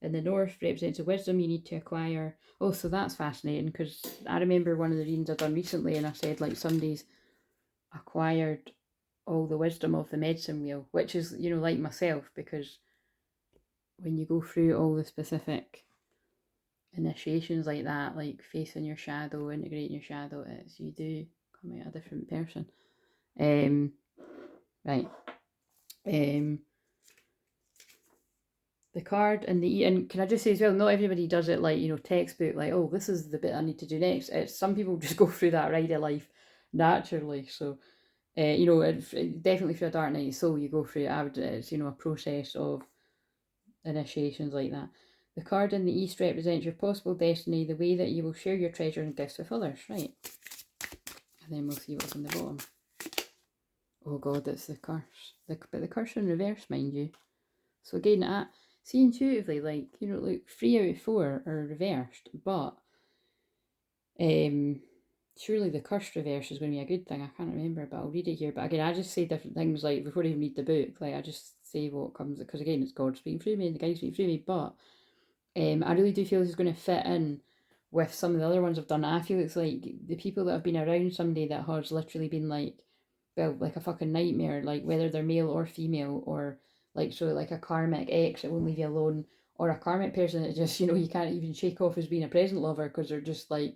in the north represents the wisdom you need to acquire. Oh, so that's fascinating, because I remember one of the readings I've done recently and I said like somebody's acquired all the wisdom of the medicine wheel, which is, you know, like myself, because when you go through all the specific initiations like that, like facing your shadow, integrating your shadow, it's you do come out a different person. Right. The card and and can I just say as well, not everybody does it like, you know, textbook, like, oh, this is the bit I need to do next. It's some people just go through that ride of life naturally. So, you know, definitely for a dark night of soul, you go through it. It's, you know, a process of initiations like that. The card in the east represents your possible destiny, the way that you will share your treasure and gifts with others, right? And then we'll see what's on the bottom. Oh god, it's the curse. But the curse in reverse, mind you. So again, see intuitively, like, you know, like 3 out of 4 are reversed, but surely the curse reverse is going to be a good thing. I can't remember, but I'll read it here. But again, I just say different things, like, before I even read the book, like, I just say what comes, because again, it's God speaking through me, and the guy speaking through me, but I really do feel this is going to fit in with some of the other ones I've done. I feel it's like the people that have been around somebody that has literally been like, well, like a fucking nightmare, like whether they're male or female, or like, so like a karmic ex that won't leave you alone, or a karmic person that just, you know, you can't even shake off as being a present lover because they're just like,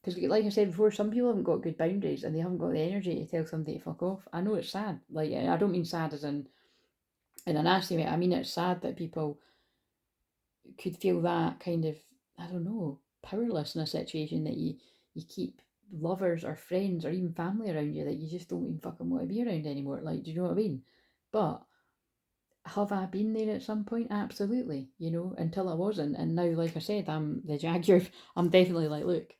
because like I said before, some people haven't got good boundaries and they haven't got the energy to tell somebody to fuck off. I know it's sad. Like, I don't mean sad as in a nasty way. I mean it's sad that people could feel that kind of, I don't know, powerless in a situation that you keep lovers or friends or even family around you that you just don't even fucking want to be around anymore. Like, do you know what I mean? But have I been there at some point? Absolutely, you know, until I wasn't. And now, like I said, I'm the Jaguar. I'm definitely like, look,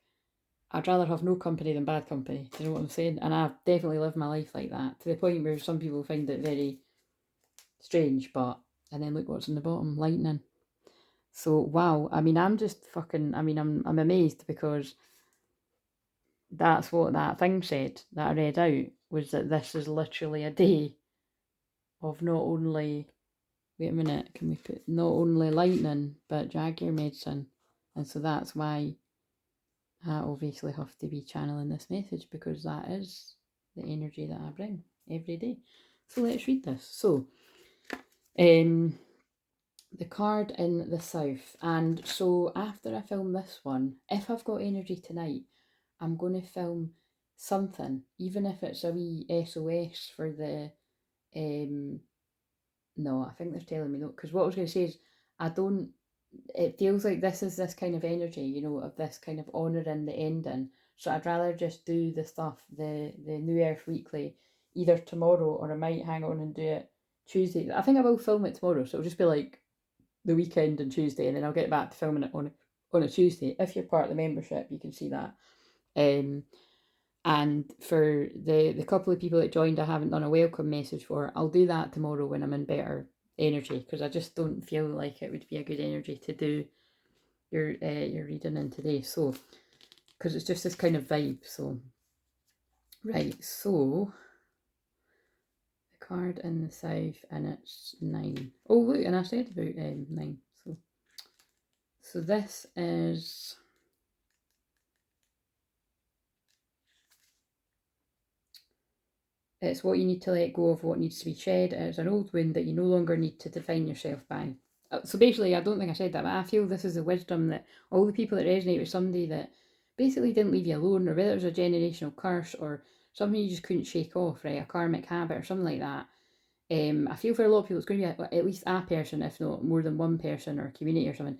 I'd rather have no company than bad company. Do you know what I'm saying? And I've definitely lived my life like that, to the point where some people find it very strange. But, and then look what's in the bottom, lightning. So wow, I mean, I'm just fucking, I mean, I'm amazed, because that's what that thing said that I read out, was that this is literally a day of not only, wait a minute, can we put not only lightning but Jaguar medicine. And so that's why I obviously have to be channeling this message, because that is the energy that I bring every day. So let's read this. So the card in the south. And so after I film this one, if I've got energy tonight, I'm going to film something, even if it's a wee SOS for the, no, I think they're telling me no, because what I was going to say is, I don't, it feels like this is this kind of energy, you know, of this kind of honouring the ending. So I'd rather just do the stuff, the New Earth Weekly, either tomorrow, or I might hang on and do it Tuesday. I think I will film it tomorrow, so it'll just be like the weekend and Tuesday, and then I'll get back to filming it on a Tuesday. If you're part of the membership, you can see that. And for the couple of people that joined, I haven't done a welcome message for. I'll do that tomorrow when I'm in better energy, because I just don't feel like it would be a good energy to do your reading in today. So, because it's just this kind of vibe. So, right. So, the card in the south, and it's 9. Oh look, and I said about 9. So this is, it's what you need to let go of, what needs to be shed. It's an old wound that you no longer need to define yourself by. So basically, I don't think I said that, but I feel this is the wisdom that all the people that resonate with somebody that basically didn't leave you alone, or whether it was a generational curse or something you just couldn't shake off, right? A karmic habit or something like that. I feel for a lot of people, it's going to be at least a person, if not more than one person or community or something.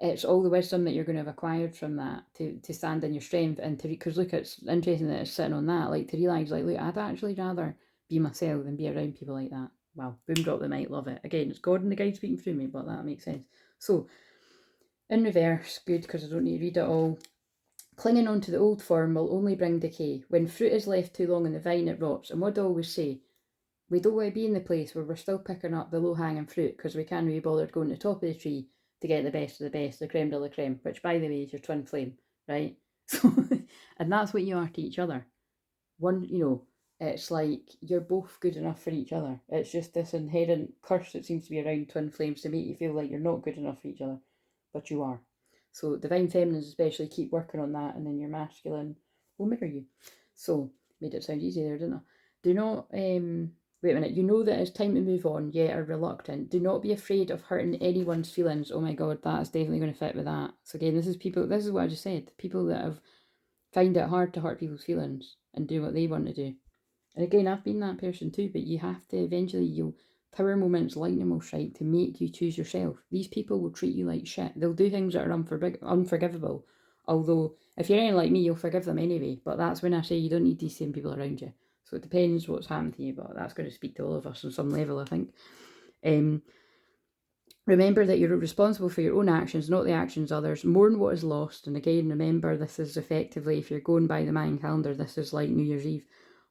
It's all the wisdom that you're going to have acquired from that to stand in your strength and to, because look, it's interesting that it's sitting on that, like to realise, like, look, I'd actually rather be myself than be around people like that. Wow, boom, drop the mic, love it. Again, it's God and the guide speaking through me, but that makes sense. So, in reverse, good, because I don't need to read it all. Clinging on to the old form will only bring decay. When fruit is left too long in the vine, it rots. And what do I always say? We don't want to be in the place where we're still picking up the low-hanging fruit because we can't be bothered going to the top of the tree to get the best of the best, the creme de la creme, which, by the way, is your twin flame, right? So, and that's what you are to each other. One, it's like you're both good enough for each other. It's just this inherent curse that seems to be around twin flames to make you feel like you're not good enough for each other, but you are. So divine feminines especially, keep working on that, and then your masculine will mirror you. So made it sound easy there, didn't I? Do not wait a minute. You know that it's time to move on, yet are reluctant. Do not be afraid of hurting anyone's feelings. Oh my God, that's definitely going to fit with that. So again, this is people. This is what I just said. People that have find it hard to hurt people's feelings and do what they want to do. And again, I've been that person too, but you have to eventually, you'll power moments, lightning will strike to make you choose yourself. These people will treat you like shit. They'll do things that are unforgivable. Although, if you're anything like me, you'll forgive them anyway. But that's when I say you don't need these same people around you. So it depends what's happened to you, but that's going to speak to all of us on some level, I think. Remember that you're responsible for your own actions, not the actions of others. Mourn what is lost. And again, remember, this is effectively, if you're going by the Mayan calendar, this is like New Year's Eve.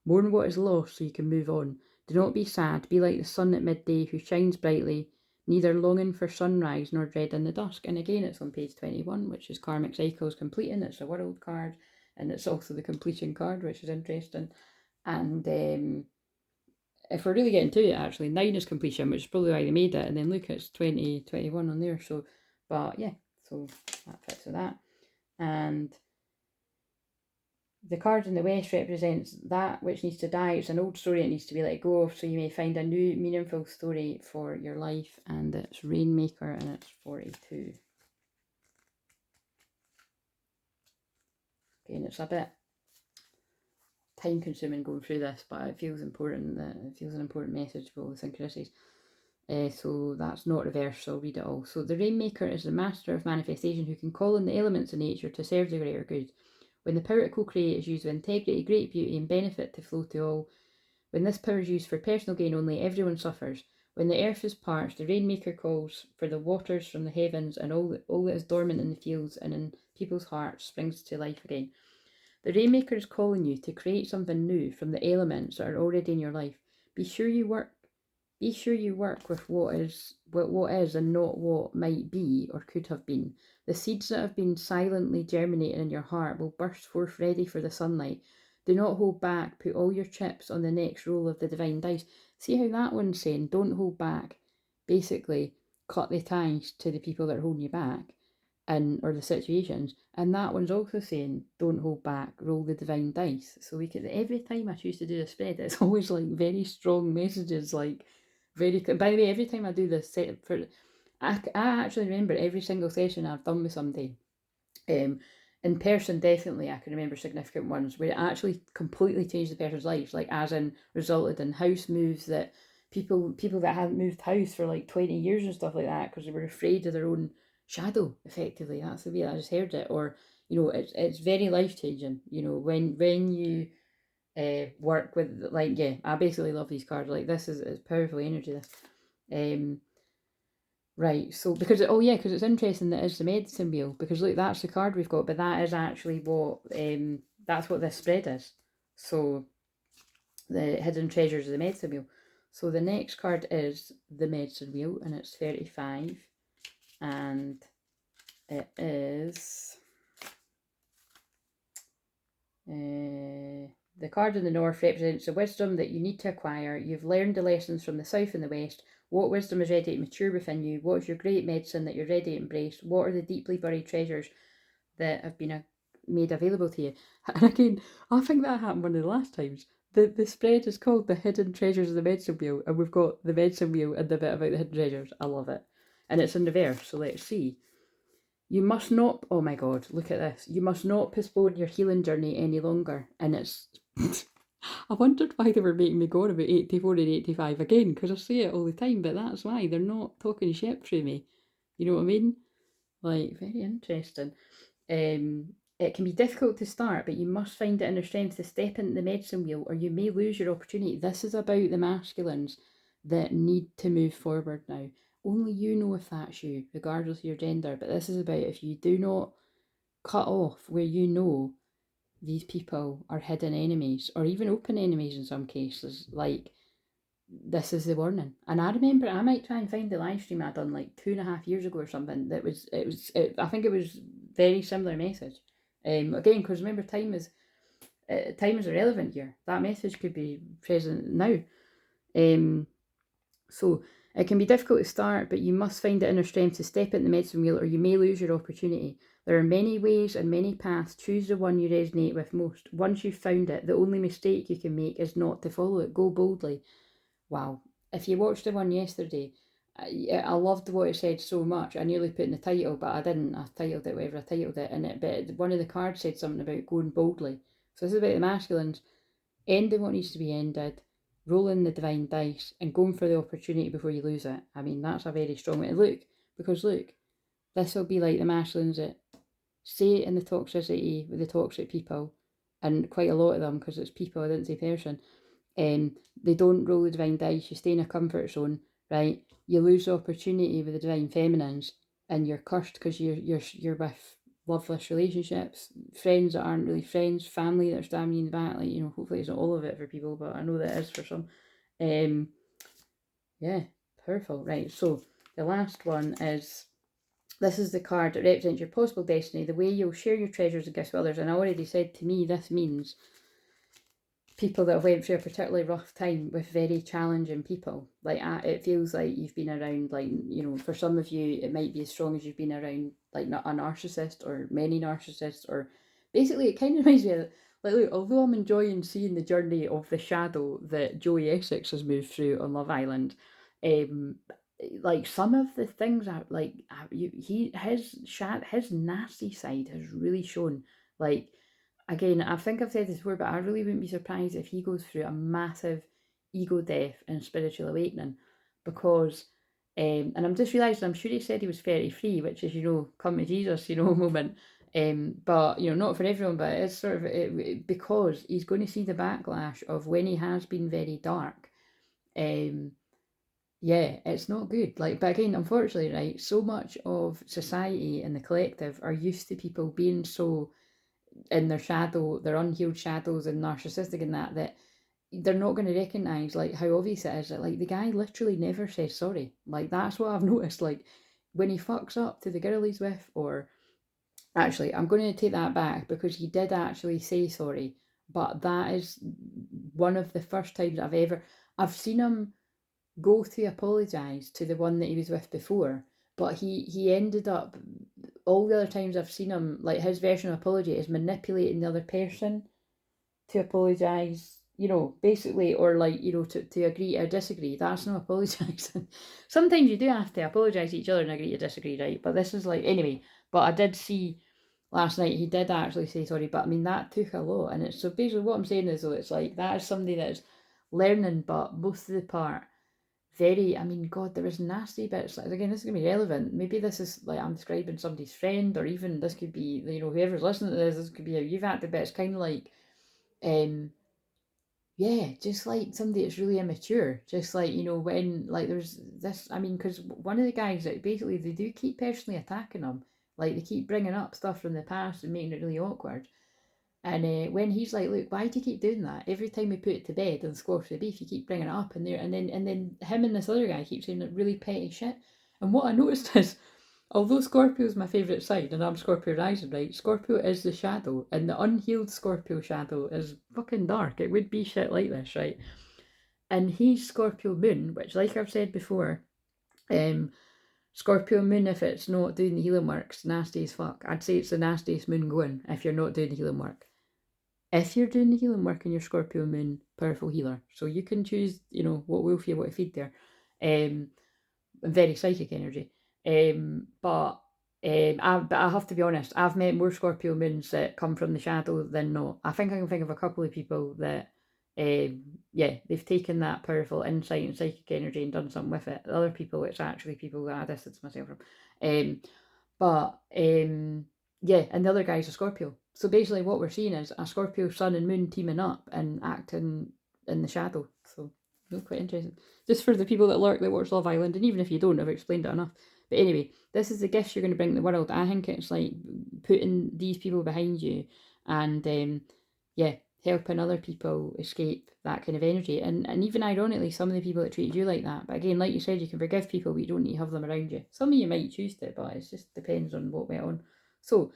Mourn what is lost so you can move on. Do not be sad. Be like the sun at midday who shines brightly, neither longing for sunrise nor dreading the dusk. And again, it's on page 21, which is Karmic Cycles Completing. It's a world card, and it's also the completion card, which is interesting. And if we're really getting to it, actually, 9 is completion, which is probably why they made it. And then look, it's 2021 on there. So, but yeah, so that fits with that. And the card in the West represents that which needs to die. It's an old story that needs to be let go of, so you may find a new meaningful story for your life. And it's Rainmaker, and it's 42. Okay, and it's a bit time consuming going through this, but it feels important. That it feels an important message for all the synchronicities. So that's not reverse, so I'll read it all. So the Rainmaker is the master of manifestation who can call on the elements of nature to serve the greater good. When the power to co-create is used with integrity, great beauty and benefit to flow to all. When this power is used for personal gain only, everyone suffers. When the earth is parched, the Rainmaker calls for the waters from the heavens, and all that is dormant in the fields and in people's hearts springs to life again. The Rainmaker is calling you to create something new from the elements that are already in your life. Be sure you work with what is and not what might be or could have been. The seeds that have been silently germinating in your heart will burst forth ready for the sunlight. Do not hold back. Put all your chips on the next roll of the divine dice. See how that one's saying, don't hold back. Basically, cut the ties to the people that are holding you back, or the situations. And that one's also saying, don't hold back, roll the divine dice. So we could, every time I choose to do a spread, it's always like very strong messages, like very. By the way, every time I do this set for, I actually remember every single session I've done with somebody. In person, definitely, I can remember significant ones where it actually completely changed the person's life, like as in resulted in house moves that people that hadn't moved house for like 20 years and stuff like that because they were afraid of their own shadow. Effectively, that's the way I just heard it. Or it's very life changing. When you work with, like, yeah, I basically love these cards. Like, this is powerful energy. This right, so because it's interesting that it's the medicine wheel, because look, that's the card we've got, but that is actually what that's what this spread is. So the hidden treasures of the medicine wheel. So the next card is the medicine wheel, and it's 35, and it is the card in the north represents the wisdom that you need to acquire. You've learned the lessons from the south and the west. What wisdom is ready to mature within you? What is your great medicine that you're ready to embrace? What are the deeply buried treasures that have been made available to you? And again, I think that happened one of the last times. The spread is called The Hidden Treasures of the Medicine Wheel, and we've got the medicine wheel and the bit about the hidden treasures. I love it. and it's in reverse, so let's see. You must not, oh my God, look at this. You must not postpone your healing journey any longer. And it's, I wondered why they were making me go on about 84 and 85 again, because I say it all the time, but that's why. They're not talking shit through me. You know what I mean? Like, very interesting. It can be difficult to start, but you must find the inner strength to step into the medicine wheel, or you may lose your opportunity. This is about the masculines that need to move forward now. Only you know if that's you, regardless of your gender. But this is about if you do not cut off where you know these people are hidden enemies, or even open enemies in some cases, like, this is the warning. And I remember, I might try and find the live stream I done like 2.5 years ago or something. I think it was very similar message. Again, because remember, time is irrelevant here. That message could be present now. So it can be difficult to start, but you must find the inner strength to step into the medicine wheel, or you may lose your opportunity. There are many ways and many paths. Choose the one you resonate with most. Once you've found it, the only mistake you can make is not to follow it. Go boldly. Wow. If you watched the one yesterday, I loved what it said so much. I nearly put in the title, but I didn't. I titled it whatever I titled it. But one of the cards said something about going boldly. So this is about the masculines. Ending what needs to be ended, rolling the divine dice, and going for the opportunity before you lose it. I mean, that's a very strong way to look. Because look, this will be like the masculines that stay in the toxicity with the toxic people, and quite a lot of them, because it's people, I didn't say person. They don't roll the divine dice. You stay in a comfort zone, right? You lose the opportunity with the divine feminines, and you're cursed because you're with loveless relationships, friends that aren't really friends, family that are stabbing you in the back. Like, hopefully it's not all of it for people, but I know that it is for some. Yeah, powerful. Right, so the last one is, this is the card that represents your possible destiny, the way you'll share your treasures and gifts with others. And I already said, to me, this means people that went through a particularly rough time with very challenging people. Like, it feels like you've been around, like, for some of you, it might be as strong as you've been around, like, not a narcissist or many narcissists, or basically it kind of reminds me of, like, look, although I'm enjoying seeing the journey of the shadow that Joey Essex has moved through on Love Island, like, some of the things that, like, his nasty side has really shown. Like, again, I think I've said this before, but I really wouldn't be surprised if he goes through a massive ego death and spiritual awakening, because, and I'm just realising, I'm sure he said he was 33, which is, come to Jesus, moment. But, not for everyone, but it's sort of, because he's going to see the backlash of when he has been very dark. Yeah, it's not good. Like, but again, unfortunately, right, so much of society and the collective are used to people being so in their shadow, their unhealed shadows, and narcissistic, and that they're not going to recognise, like, how obvious it is that, like, the guy literally never says sorry. Like, that's what I've noticed. Like, when he fucks up to the girl he's with, or actually, I'm going to take that back, because he did actually say sorry, but that is one of the first times I've seen him go to apologise to the one that he was with before, but he ended up, all the other times I've seen him, like, his version of apology is manipulating the other person to apologise, basically, or, like, to agree or disagree. That's not apologising. Sometimes you do have to apologise to each other and agree to disagree, right? But this is like, anyway, but I did see last night he did actually say sorry, but I mean, that took a lot. And it's, so basically what I'm saying is, though, it's like, that is somebody that is learning, but most of the part, I mean, God, there was nasty bits. Like, again, this is going to be relevant. Maybe this is, like, I'm describing somebody's friend, or even this could be, whoever's listening to this could be how you've acted, but it's kind of like, yeah, just like somebody that's really immature. Just like, when, like, there's this, I mean, because one of the guys, that basically, they do keep personally attacking him. Like, they keep bringing up stuff from the past and making it really awkward. And when he's like, look, why do you keep doing that? Every time we put it to bed and squash the beef, you keep bringing it up, and then him and this other guy keep saying really petty shit. And what I noticed is, although Scorpio is my favourite sign, and I'm Scorpio rising, right? Scorpio is the shadow, and the unhealed Scorpio shadow is fucking dark. It would be shit like this, right? And he's Scorpio moon, which, like I've said before, Scorpio moon, if it's not doing the healing work, it's nasty as fuck. I'd say it's the nastiest moon going if you're not doing the healing work. If you're doing the healing work in your Scorpio moon, powerful healer. So you can choose, what wolf you want to feed there. Very psychic energy. But I have to be honest, I've met more Scorpio moons that come from the shadow than not. I think I can think of a couple of people that, yeah, they've taken that powerful insight and psychic energy and done something with it. The other people, it's actually people that I distance myself from. But yeah, and the other guy's a Scorpio. So basically, what we're seeing is a Scorpio sun and moon teaming up and acting in the shadow. So quite interesting. Just for the people that lurk that watch Love Island, and even if you don't, I've explained it enough. But anyway, this is the gifts you're going to bring to the world. I think it's like putting these people behind you and yeah, helping other people escape that kind of energy. And even ironically, some of the people that treated you like that. But again, like you said, you can forgive people, but you don't need to have them around you. Some of you might choose to, but it just depends on what went on. So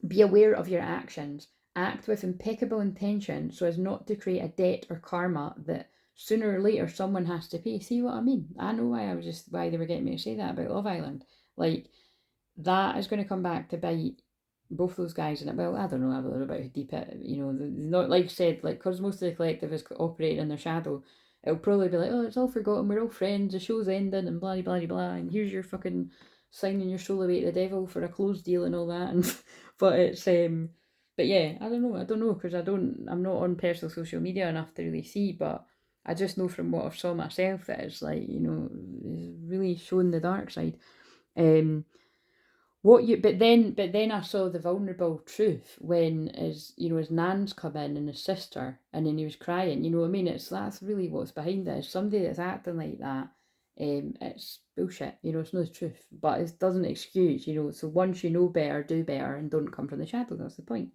be aware of your actions. Act with impeccable intention so as not to create a debt or karma that sooner or later someone has to pay. See what I mean? I know why they were getting me to say that about Love Island. Like, that is going to come back to bite both those guys in it. Well, I don't know about how deep it, not like I said, like, because most of the collective is operating in their shadow, it'll probably be like, oh, it's all forgotten, we're all friends, the show's ending, and blah, blah, blah, and here's your fucking signing your soul away to the devil for a closed deal and all that. And but it's, but yeah, I don't know, because I'm not on personal social media enough to really see, but I just know from what I've saw myself that it's like, it's really showing the dark side. But then I saw the vulnerable truth when his nan's come in and his sister, and then he was crying. You know what I mean? That's really what's behind it. Is somebody that's acting like that. It's bullshit. It's not the truth, but it doesn't excuse. So once you know better, do better, and don't come from the shadow. That's the point.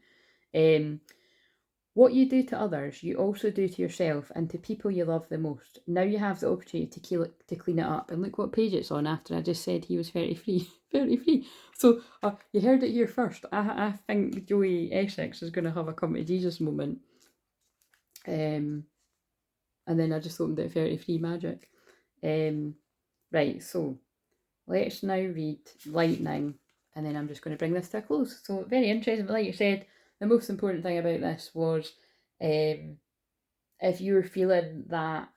What you do to others, you also do to yourself and to people you love the most. Now you have the opportunity to clean it up. And look what page it's on after I just said he was very free. Very free. So you heard it here first. I think Joey Essex is going to have a come to Jesus moment. And then I just opened it very free magic. Right, so let's now read Lightning. And then I'm just going to bring this to a close. So very interesting. But like you said, the most important thing about this was if you were feeling that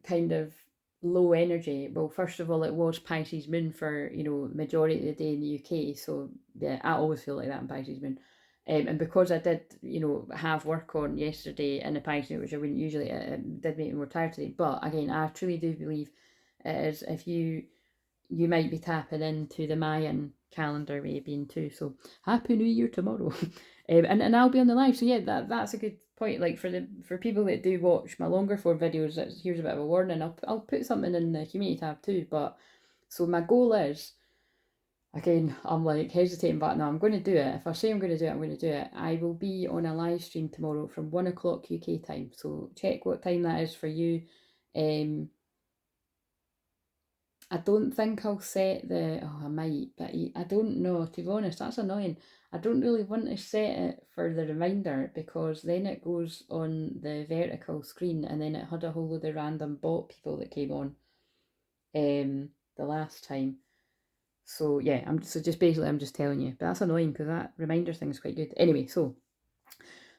kind of low energy, well, first of all, it was Pisces moon for majority of the day in the UK. So yeah, I always feel like that in Pisces moon. And because I did have work on yesterday in the Pisces moon, which I wouldn't usually, it did make me more tired today. But again, I truly do believe it is if you might be tapping into the Mayan calendar way being too. So happy New Year tomorrow. And I'll be on the live. So yeah, that's a good point. Like for people that do watch my longer form videos, here's a bit of a warning. I'll put something in the community tab too. But so my goal is, again, I'm like hesitating, but no, I'm going to do it. If I say I'm going to do it, I'm going to do it. I will be on a live stream tomorrow from 1 o'clock UK time. So check what time that is for you. I don't think I'll set I might, but I don't know. To be honest, that's annoying. I don't really want to set it for the reminder because then it goes on the vertical screen and then it had a whole load of random bot people that came on the last time. So yeah, I'm just telling you. But that's annoying because that reminder thing is quite good. Anyway, so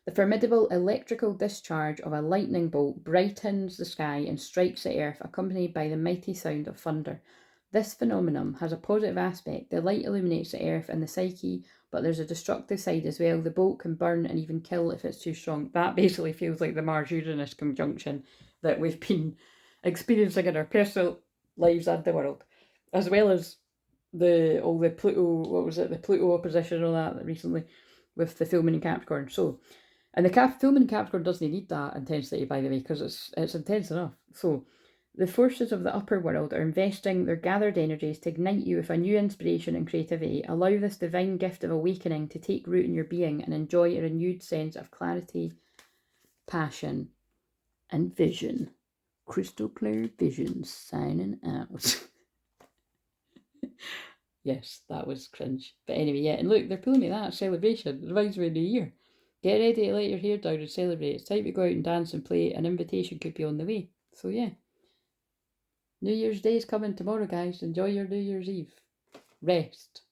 the formidable electrical discharge of a lightning bolt brightens the sky and strikes the earth, accompanied by the mighty sound of thunder. This phenomenon has a positive aspect. The light illuminates the earth and the psyche, but there's a destructive side as well. The bolt can burn and even kill if it's too strong. That basically feels like the Mars-Uranus conjunction that we've been experiencing in our personal lives and the world, as well as the Pluto opposition and all that recently with the filming in Capricorn. So, and the filming in Capricorn doesn't need that intensity, by the way, because it's intense enough. So the forces of the upper world are investing their gathered energies to ignite you with a new inspiration and creativity. Allow this divine gift of awakening to take root in your being and enjoy a renewed sense of clarity, passion, and vision. Crystal clear vision signing out. Yes, that was cringe. But anyway, yeah, and look, they're pulling me that celebration. It reminds me of New Year. Get ready to let your hair down and celebrate. It's time to go out and dance and play. An invitation could be on the way. So yeah. New Year's Day is coming tomorrow, guys. Enjoy your New Year's Eve. Rest.